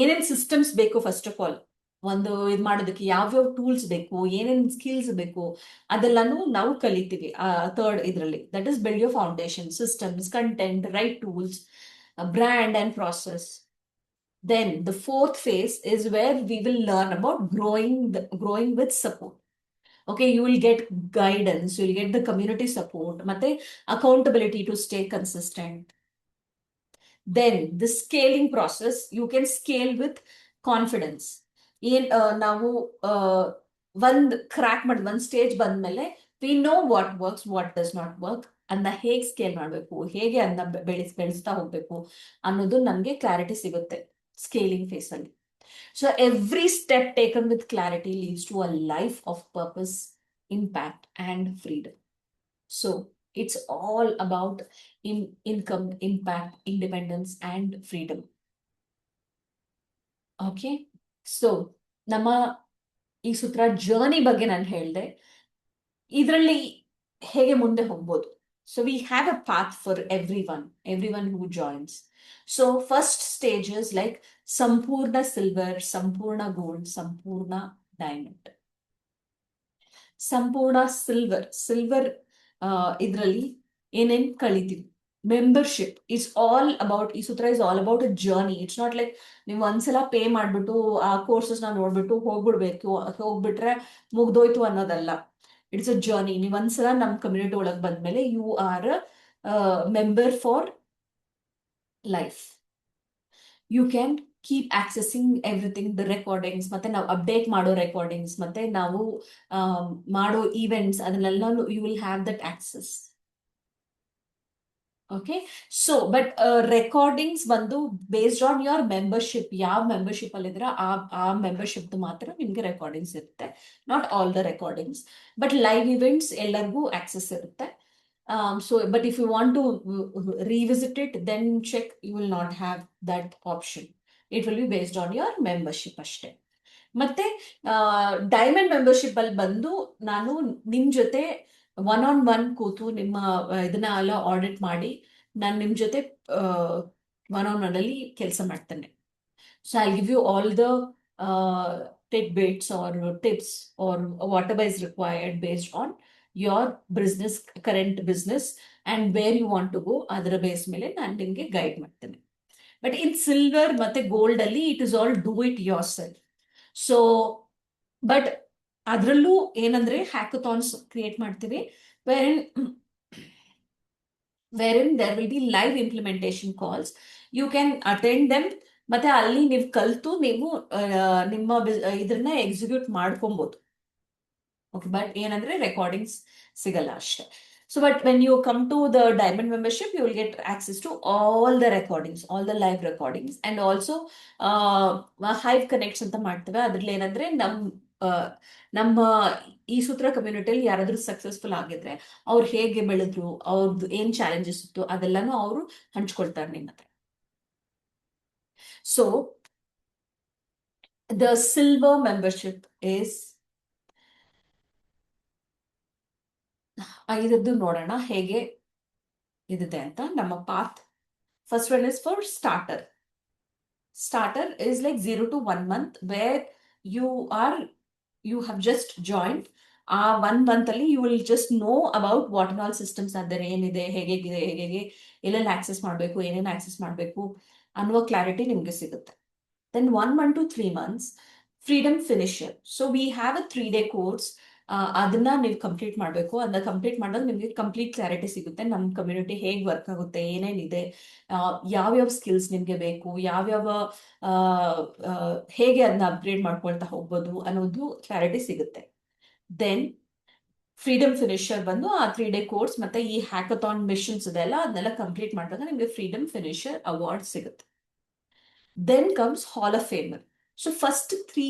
ಏನೇನ್ ಸಿಸ್ಟಮ್ಸ್ ಬೇಕು, ಫಸ್ಟ್ ಆಫ್ ಆಲ್ ಒಂದು ಇದು ಮಾಡೋದಕ್ಕೆ ಯಾವ್ಯಾವ ಟೂಲ್ಸ್ ಬೇಕು, ಏನೇನ್ ಸ್ಕಿಲ್ಸ್ ಬೇಕು, ಅದೆಲ್ಲಾನು ನಾವು ಕಲಿತೀವಿ ಥರ್ಡ್ ಇದರಲ್ಲಿ. That is build your foundation, systems, content, right tools, brand and process. Then the fourth phase is where we will learn about growing with support. Okay, you will get guidance, you will get the community support, ಮತ್ತೆ accountability to stay consistent. Then the scaling process, you can scale with confidence. ಏನ್ ನಾವು ಒಂದ್ crack ಮಾಡಿ ಒಂದ್ stage ಬಂದ್ಮೇಲೆ we know what works, what does not work, ಅದನ್ನ ಹೇಗೆ scale ಮಾಡಬೇಕು, ಹೇಗೆ ಅದನ್ನ ಬೆಳೆಸ್ತಾ ಹೋಗ್ಬೇಕು ಅನ್ನೋದು ನಮ್ಗೆ ಕ್ಲಾರಿಟಿ ಸಿಗುತ್ತೆ ಸ್ಕೇಲಿಂಗ್ ಫೇಸ್ ಅಲ್ಲಿ. So every step taken with clarity leads to a life of purpose, impact, and freedom. So it's all about income, impact, independence, and freedom. Okay. So ನಮ್ಮ ಈ ಸೂತ್ರ ಜರ್ನಿ ಬಗ್ಗೆ ನಾನು ಹೇಳಿದೆ, ಇದರಲ್ಲಿ ಹೇಗೆ ಮುಂದೆ ಹೋಗ್ಬೋದು. So we have a path for every one who joins. So first stages like ಸಂಪೂರ್ಣ ಸಿಲ್ವರ್, ಸಂಪೂರ್ಣ ಗೋಲ್ಡ್, ಸಂಪೂರ್ಣ ಡೈಮಂಡ್. ಸಂಪೂರ್ಣ ಸಿಲ್ವರ್ ಇದರಲ್ಲಿ ಏನೇನ್ ಕಲಿತೀವಿ. ಮೆಂಬರ್ಶಿಪ್ ಇಸ್ ಆಲ್ ಅಬೌಟ್, ಈ ಸೂತ್ರ is all about a journey. It's not like ನೀವು ಒಂದ್ಸಲ ಪೇ ಮಾಡ್ಬಿಟ್ಟು ಆ ಕೋರ್ಸಸ್ ನ ನೋಡ್ಬಿಟ್ಟು ಹೋಗ್ಬಿಟ್ರೆ ಮುಗ್ದೋಯ್ತು ಅನ್ನೋದಲ್ಲ. It's a journey. ನೀವು ಒಂದ್ಸಲ ನಮ್ ಕಮ್ಯುನಿಟಿ ಒಳಗೆ ಬಂದ್ಮೇಲೆ you are member for life. You can keep accessing everything, the recordings, ಮತ್ತೆ ನಾವು ಅಪ್ಡೇಟ್ ಮಾಡೋ ರೆಕಾರ್ಡಿಂಗ್ಸ್, ಮತ್ತೆ ನಾವು ಮಾಡೋ ಈವೆಂಟ್ಸ್, ಅದನ್ನೆಲ್ಲ you will have that access. Okay. So but recordings ಬಂದು ಬೇಸ್ಡ್ ಆನ್ ಯೋರ್ ಮೆಂಬರ್ಶಿಪ್, ಯಾವ ಮೆಂಬರ್ಶಿಪ್ ಅಲ್ಲಿ ಇದ್ರೆ ಆ ಮೆಂಬರ್ಶಿಪ್ ಮಾತ್ರ ನಿಮ್ಗೆ ರೆಕಾರ್ಡಿಂಗ್ಸ್ ಇರುತ್ತೆ, not all the recordings. But live events ಎಲ್ಲರಿಗೂ ಆಕ್ಸೆಸ್ ಇರುತ್ತೆ. So but if you want to revisit it, then check, you will not have that option. It will be based on your membership ಅಷ್ಟೇ. ಮತ್ತೆ diamond membership ಅಲ್ಲಿ ಬಂದು ನಾನು ನಿಮ್ ಜೊತೆ one ಕೂತು ನಿಮ್ಮ ಇದನ್ನ ಎಲ್ಲ ಆಡಿಟ್ ಮಾಡಿ ನಾನು ನಿಮ್ ಜೊತೆ ಒನ್ ಅಲ್ಲಿ ಕೆಲಸ ಮಾಡ್ತೇನೆ. So I give you all the tidbits or tips or whatever is required based on your business, current business, and where you want to go. ಅದರ ಬೇಸ್ ಮೇಲೆ ನಾನು ನಿಮ್ಗೆ ಗೈಡ್ ಮಾಡ್ತೇನೆ. ಬಟ್ ಇನ್ ಸಿಲ್ವರ್ ಮತ್ತೆ gold ಅಲ್ಲಿ it is all do it your self. So but ಅದರಲ್ಲೂ ಏನಂದ್ರೆ hackathons create ಮಾಡ್ತೀವಿ, wherein there will be live implementation calls. You can attend them. ಮತ್ತೆ ಅಲ್ಲಿ ನೀವು ಕಲ್ತು ನೀವು ನಿಮ್ಮ ಇದನ್ನ ಎಕ್ಸಿಕ್ಯೂಟ್ ಮಾಡ್ಕೊಬಹುದು. ಓಕೆ. ಬಟ್ ಏನಂದ್ರೆ ರೆಕಾರ್ಡಿಂಗ್ಸ್ ಸಿಗಲ್ಲ ಅಷ್ಟೇ. So but when you come to the diamond membership, you will get access to all the recordings, all the live recordings, and also hive connects ಅಂತ ಮಾಡ್ತೇವೆ. ಅದ್ರಲ್ಲಿ ಏನಂದ್ರೆ ನಮ್ಮ ಈ ಸೂತ್ರ ಕಮ್ಯುನಿಟಿಯಲ್ಲಿ ಯಾರಾದ್ರೂ ಸಕ್ಸಸ್ಫುಲ್ ಆಗಿದ್ರೆ ಅವ್ರು ಹೇಗೆ ಬೆಳೆದ್ರು, ಅವ್ರದ್ದು ಏನ್ ಚಾಲೆಂಜಸ್ ಇತ್ತು, ಅದೆಲ್ಲಾನು ಅವರು ಹಂಚ್ಕೊಳ್ತಾರೆ ನಿಮ್ಮ ಹತ್ರ. So the silver membership is ಇದದ್ದು ನೋಡೋಣ ಹೇಗೆ ಇದಿದೆ ಅಂತ ನಮ್ಮ path. First one is for starter. Starter is like 0 to 1 month, where you have just joined. ಆ 1 month ಅಲ್ಲಿ you will just know about what all systems ಆದರೆ ಏನಿದೆ, ಹೇಗೆ ಎಲ್ಲೆಲ್ಲಿ ಆಕ್ಸೆಸ್ ಮಾಡಬೇಕು, ಏನೇನು ಆಕ್ಸೆಸ್ ಮಾಡಬೇಕು ಅನ್ನುವ ಕ್ಲಾರಿಟಿ ನಿಮ್ಗೆ ಸಿಗುತ್ತೆ. Then 1 month to 3 months, freedom finisher. So we have a 3-day course ಅದನ್ನ ನೀವು ಕಂಪ್ಲೀಟ್ ಮಾಡಬೇಕು. ಅದನ್ನ ಕಂಪ್ಲೀಟ್ ಮಾಡಿದಾಗ ನಿಮಗೆ ಕಂಪ್ಲೀಟ್ ಕ್ಲಾರಿಟಿ ಸಿಗುತ್ತೆ ನಮ್ಮ ಕಮ್ಯುನಿಟಿ ಹೇಗೆ ವರ್ಕ್ ಆಗುತ್ತೆ, ಏನೇನಿದೆ, ಯಾವ್ಯಾವ ಸ್ಕಿಲ್ಸ್ ನಿಮಗೆ ಬೇಕು, ಯಾವ್ಯಾವ ಆ, ಆ, ಹೇಗೆ ಅದನ್ನ ಅಪ್ಗ್ರೇಡ್ ಮಾಡ್ಕೊಳ್ತಾ ಹೋಗ್ಬೋದು ಅನ್ನೋದು ಕ್ಲಾರಿಟಿ ಸಿಗುತ್ತೆ. ದೆನ್ ಫ್ರೀಡಮ್ ಫಿನಿಶರ್ ಬಂದು ಆ 3 ಡೇ ಕೋರ್ಸ್ ಮತ್ತೆ ಈ ಹ್ಯಾಕಥಾನ್ ಮಿಷನ್ಸ್ ಇದೆಲ್ಲ ಅದನ್ನೆಲ್ಲ ಕಂಪ್ಲೀಟ್ ಮಾಡಿದಾಗ ನಿಮಗೆ ಫ್ರೀಡಮ್ ಫಿನಿಶರ್ ಅವಾರ್ಡ್ ಸಿಗುತ್ತೆ. Then comes hall of famer. So first 3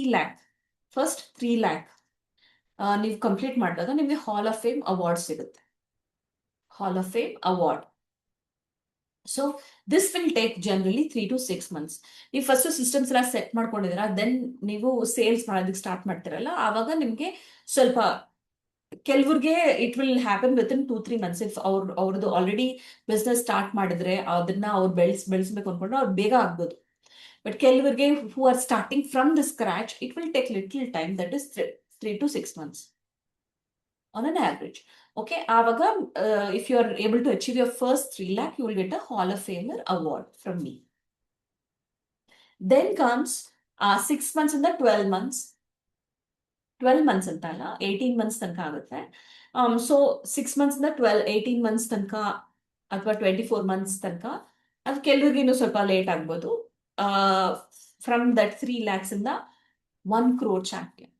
lakh ನೀವು ಕಂಪ್ಲೀಟ್ ಮಾಡಿದಾಗ ನಿಮಗೆ ಹಾಲ್ ಆಫ್ ಫೇಮ್ ಅವಾರ್ಡ್ ಸಿಗುತ್ತೆ. Hall of fame award. So this will take generally 3 to 6 months. ನೀವು ಫಸ್ಟ್ ಸಿಸ್ಟಮ್ಸ್ ಎಲ್ಲ ಸೆಟ್ ಮಾಡ್ಕೊಂಡಿದ್ದೀರಾ, ದೆನ್ ನೀವು ಸೇಲ್ಸ್ ಮಾಡೋದಕ್ಕೆ ಸ್ಟಾರ್ಟ್ ಮಾಡ್ತಿರಲ್ಲ, ಆವಾಗ ನಿಮಗೆ ಸ್ವಲ್ಪ ಕೆಲವ್ರಿಗೆ it will happen within 2-3 months. If ಅವ್ರದ್ದು ಆಲ್ರೆಡಿ ಬಿಸ್ನೆಸ್ ಸ್ಟಾರ್ಟ್ ಮಾಡಿದ್ರೆ ಅದನ್ನ ಅವ್ರು ಬೆಳೆಸ್ಬೇಕು ಅನ್ಕೊಂಡ್ರೆ ಅವ್ರು ಬೇಗ ಆಗ್ಬೋದು. ಬಟ್ ಕೆಲವರಿಗೆ who are starting from the scratch, it will take little time, that is 3 to 6 months on an average. Okay, ಆವಾಗ if you are able to achieve your first 3 lakh, you will get a Hall of Famer award from me. Then comes 6 months and the 12 months. 12 months ಅಂತ ಅಲ್ಲ, 18 months ತನಕ ಆಗುತ್ತೆ. So 6 months ಇಂದ 18 months ತನಕ ಅಥವಾ 24 months ತನಕ, ಅದು ಕೆಲವ್ರಿಗೆ ಇನ್ನೂ ಸ್ವಲ್ಪ ಲೇಟ್ ಆಗ್ಬೋದು. ಫ್ರಮ್ ದಟ್ 3 lakhs ಇಂದ 1 crore champion.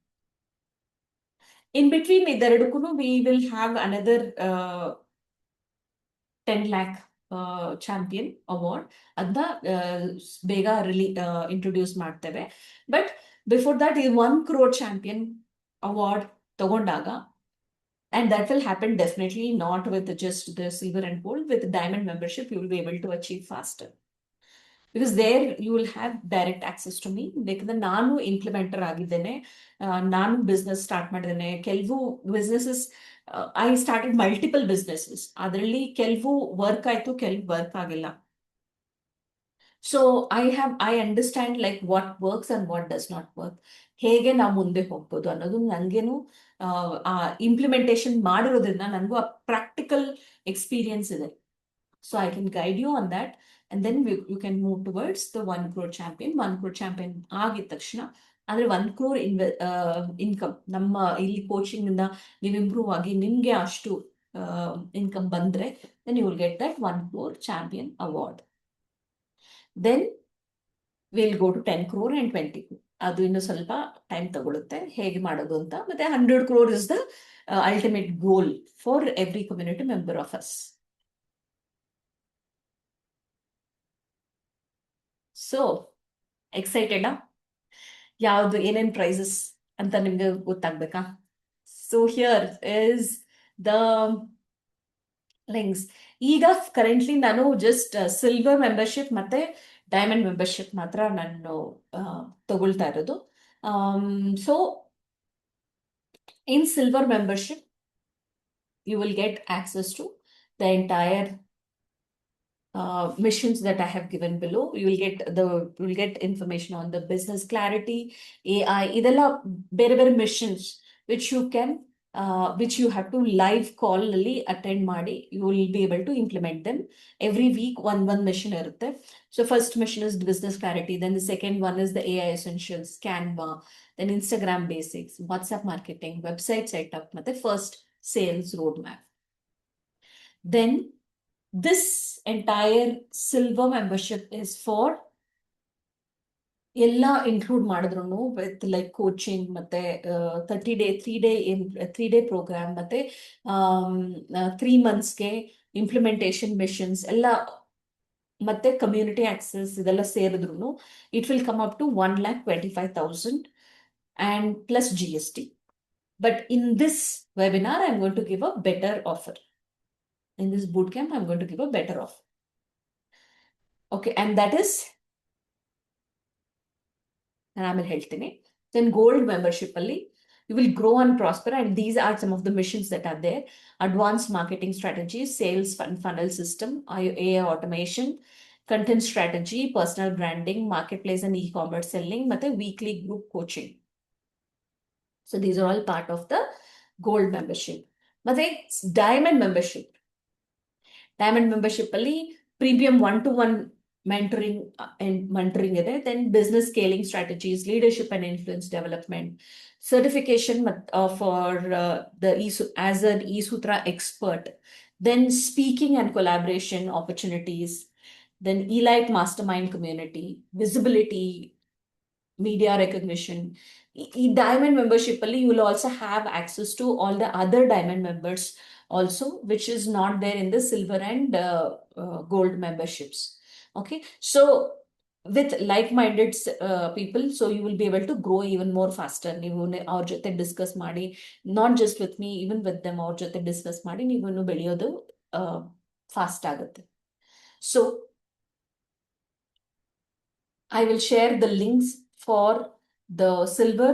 In between ಇದೆರಡಕ್ಕೂ we will have another 10 lakh champion award. ಅದನ್ನ ಬೇಗ ಇಂಟ್ರೊಡ್ಯೂಸ್ ಮಾಡ್ತೇವೆ. ಬಟ್ ಬಿಫೋರ್ ದಟ್ ಈ 1 crore ಚಾಂಪಿಯನ್ ಅವಾರ್ಡ್ ತಗೊಂಡಾಗ, and that will happen definitely not with just the silver and gold, with diamond membership you will be able to achieve faster, because there you will have direct access to me. ಯಾಕಂದ್ರೆ ನಾನು implementer ಆಗಿದ್ದೇನೆ, ನಾನು business start ಮಾಡಿದ್ದೇನೆ. ಕೆಲವು businesses I started multiple businesses, ಅದರಲ್ಲಿ ಕೆಲವು work ಆಯ್ತು, ಕೆಲವು ವರ್ಕ್ ಆಗಿಲ್ಲ. So I understand like what works and what does not work, ಹೇಗೆ ನಾವು ಮುಂದೆ ಹೋಗ್ಬೋದು ಅನ್ನೋದು ನನಗೇನು ಇಂಪ್ಲಿಮೆಂಟೇಷನ್ ಮಾಡಿರೋದ್ರಿಂದ ನನಗೂ ಆ ಪ್ರಾಕ್ಟಿಕಲ್ ಎಕ್ಸ್ಪೀರಿಯನ್ಸ್ ಇದೆ. So I can guide you on that, and then you can move towards the 1 crore champion. 1 crore champion ಆಗಿದ ತಕ್ಷಣ, ಅಂದ್ರೆ 1 crore ಇನ್ಕಮ್ ನಮ್ಮ ಇಲ್ಲಿ ಕೋಚಿಂಗ್ ಇಂದ ನೀವು ಇಂಪ್ರೂವ್ ಆಗಿ ನಿಮ್ಗೆ ಅಷ್ಟು ಇನ್ಕಮ್ ಬಂದ್ರೆ, then you will get that 1 crore champion award. Then we'll go to 10 crore and 20 crore. ಅದು ಇನ್ನು ಸ್ವಲ್ಪ ಟೈಮ್ ತಗೊಳುತ್ತೆ ಹೇಗೆ ಮಾಡೋದು ಅಂತ. ಮತ್ತೆ 100 crore is the ultimate goal for every community member of us. So ಎಕ್ಸೈಟೆಡಾ? ಯಾವುದು ಏನೇನ್ ಪ್ರೈಸಸ್ ಅಂತ ನಿಮ್ಗೆ ಗೊತ್ತಾಗ್ಬೇಕಾ? So here is the links. ಈಗ ಕರೆಂಟ್ಲಿ ನಾನು ಜಸ್ಟ್ ಸಿಲ್ವರ್ ಮೆಂಬರ್ಶಿಪ್ ಮತ್ತೆ ಡೈಮಂಡ್ ಮೆಂಬರ್ಶಿಪ್ ಮಾತ್ರ ನಾನು ತಗೊಳ್ತಾ ಇರೋದು. So in silver membership you will get access to the entire missions that I have given below. You will get information on the business clarity, AI, ಇದೆಲ್ಲ ಬೇರೆ ಬೇರೆ missions which you have to live call ಅಲ್ಲಿ attend ಮಾಡಿ, you will be able to implement them. Every week one mission ಇರುತ್ತೆ. So first mission is business clarity, then the second one is the AI essentials, Canva, then Instagram basics, WhatsApp marketing, website setup, ಮತ್ತೆ first sales roadmap. Then this entire silver membership is for ಎಲ್ಲ include ಮಾಡಿದ್ರು with like coaching, ಮತ್ತೆ 3 day program, ಮತ್ತೆ 3 monthsಗೆ implementation missions ಎಲ್ಲ, ಮತ್ತೆ community access ಇದೆಲ್ಲ ಸೇರಿದ್ರು it will come up to 1,25,000 and plus GST. But in this webinar I'm going to give a better offer. In this bootcamp I'm going to give a better offer. Okay, and that is, ನಾನು ಆಮೇಲೆ ಹೇಳ್ತೀನಿ. Then gold membership ಅಲ್ಲಿ you will grow and prosper, and these are some of the missions that are there. Advanced marketing strategies, sales funnel system, AI automation, content strategy, personal branding, marketplace and e-commerce selling, ಮತ್ತೆ weekly group coaching. So these are all part of the gold membership. ಮತ್ತೆ diamond membership ಅಲ್ಲಿ premium 1-to-1 mentoring ಇದೆ, then business scaling strategies, leadership and influence development, certification for the as an eSutra expert, then speaking and collaboration opportunities, then elite mastermind community, visibility, media recognition. Diamond membership ಅಲ್ಲಿ you will also have access to all the other diamond members also, which is not there in the silver and gold memberships. Okay, so with like-minded people, so you will be able to grow even more faster. ನೀವು ಅವ್ರ ಜೊತೆ discuss ಮಾಡಿ, not just with me, even with them, ಅವ್ರ ಜೊತೆ discuss ಮಾಡಿ ನೀವು ಇನ್ನು ಬೆಳೆಯೋದು ಫಾಸ್ಟ್ ಆಗುತ್ತೆ. So I will share the links for the silver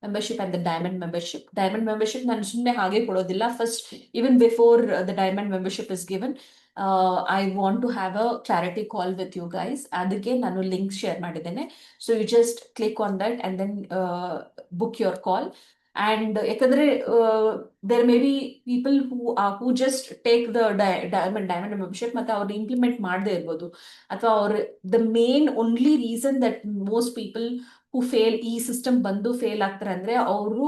membership and the diamond membership. Diamond membership ನಾನು ಸುಮ್ಮನೆ ಹಾಗೆ ಕೊಡೋದಿಲ್ಲ. First, even before the diamond membership is given, I want to have a clarity call with you guys. ಅದಕ್ಕೆ ನಾನು link share ಮಾಡಿದ್ದೇನೆ. So you just click on that and then book your call. And ಯಾಕಂದ್ರೆ there may be people who just take the diamond membership ಮತ್ತೆ ಅವ್ರು implement ಮಾಡದೇ ಇರ್ಬೋದು, ಅಥವಾ ಅವ್ರ the main only reason that most people who fail ಈ system ಬಂದು fail ಆಗ್ತಾರೆ ಅಂದ್ರೆ ಅವರು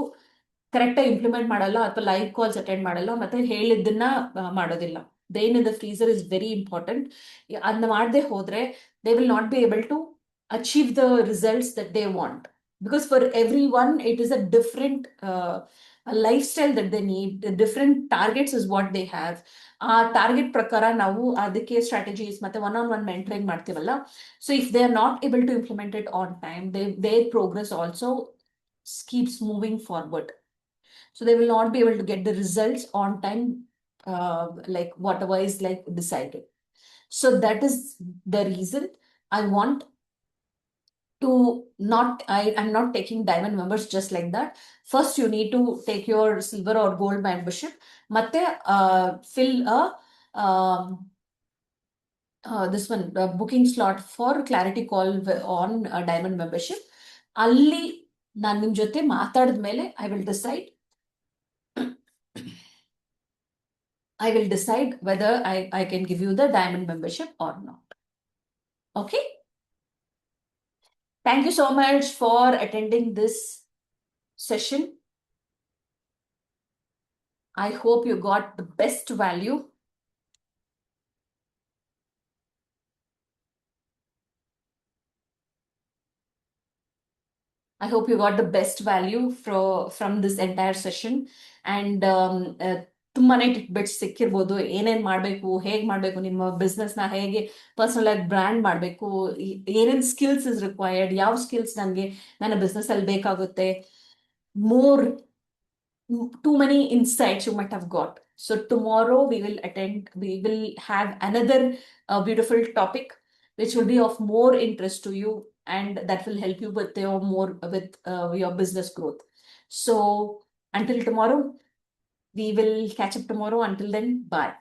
ಕರೆಕ್ಟ್ ಆಗಿ ಇಂಪ್ಲಿಮೆಂಟ್ ಮಾಡಲ್ಲ, ಅಥವಾ ಲೈವ್ ಕಾಲ್ಸ್ ಅಟೆಂಡ್ ಮಾಡಲ್ಲ, ಮತ್ತೆ ಹೇಳಿದ್ದನ್ನ ಮಾಡೋದಿಲ್ಲ. Brain in the freezer is very important. ಅದನ್ನ ಮಾಡದೆ ಹೋದ್ರೆ they will not be able to achieve the results that they want, because for everyone it is a different lifestyle that they need, different targets is what they have. ಆ target ಪ್ರಕಾರ ನಾವು ಅದಕ್ಕೆ strategies ಮತ್ತೆ one mentoring ಮಾಡ್ತೀವಲ್ಲ, so if they are not able to implement it on time, their progress also keeps moving forward, so they will not be able to get the results on time, like whatever is like decided. So that is the reason I want to I'm not taking diamond members just like that. First you need to take your silver or gold membership, ಮತ್ತೆ fill a this one booking slot for clarity call on diamond membership. ಅಲ್ಲಿ ನಾನು ನಿಮ್ ಜೊತೆ ಮಾತಾಡಿದ ಮೇಲೆ I will decide whether I can give you the diamond membership or not. Okay, thank you so much for attending this session. I hope you got the best value. I hope you got the best value from this entire session. And ತುಂಬಾನೇ tips ಸಿಕ್ಕಿರ್ಬೋದು, ಏನೇನ್ ಮಾಡ್ಬೇಕು, ಹೇಗ್ ಮಾಡ್ಬೇಕು, ನಿಮ್ಮ business ನ ಹೇಗೆ personal ಆಗಿ brand ಮಾಡ್ಬೇಕು, ಏನೇನ್ ಸ್ಕಿಲ್ಸ್ ಇಸ್ ರಿಕ್ವೈರ್ಡ್, ಯಾವ ಸ್ಕಿಲ್ಸ್ ನನಗೆ ನನ್ನ ಬಿಸ್ನೆಸ್ ಅಲ್ಲಿ ಬೇಕಾಗುತ್ತೆ, too many insights you might have got. So tomorrow we will have another beautiful topic which will be of more interest to you, and that will help you with your business growth. So until tomorrow, we will catch up tomorrow. Until then, bye.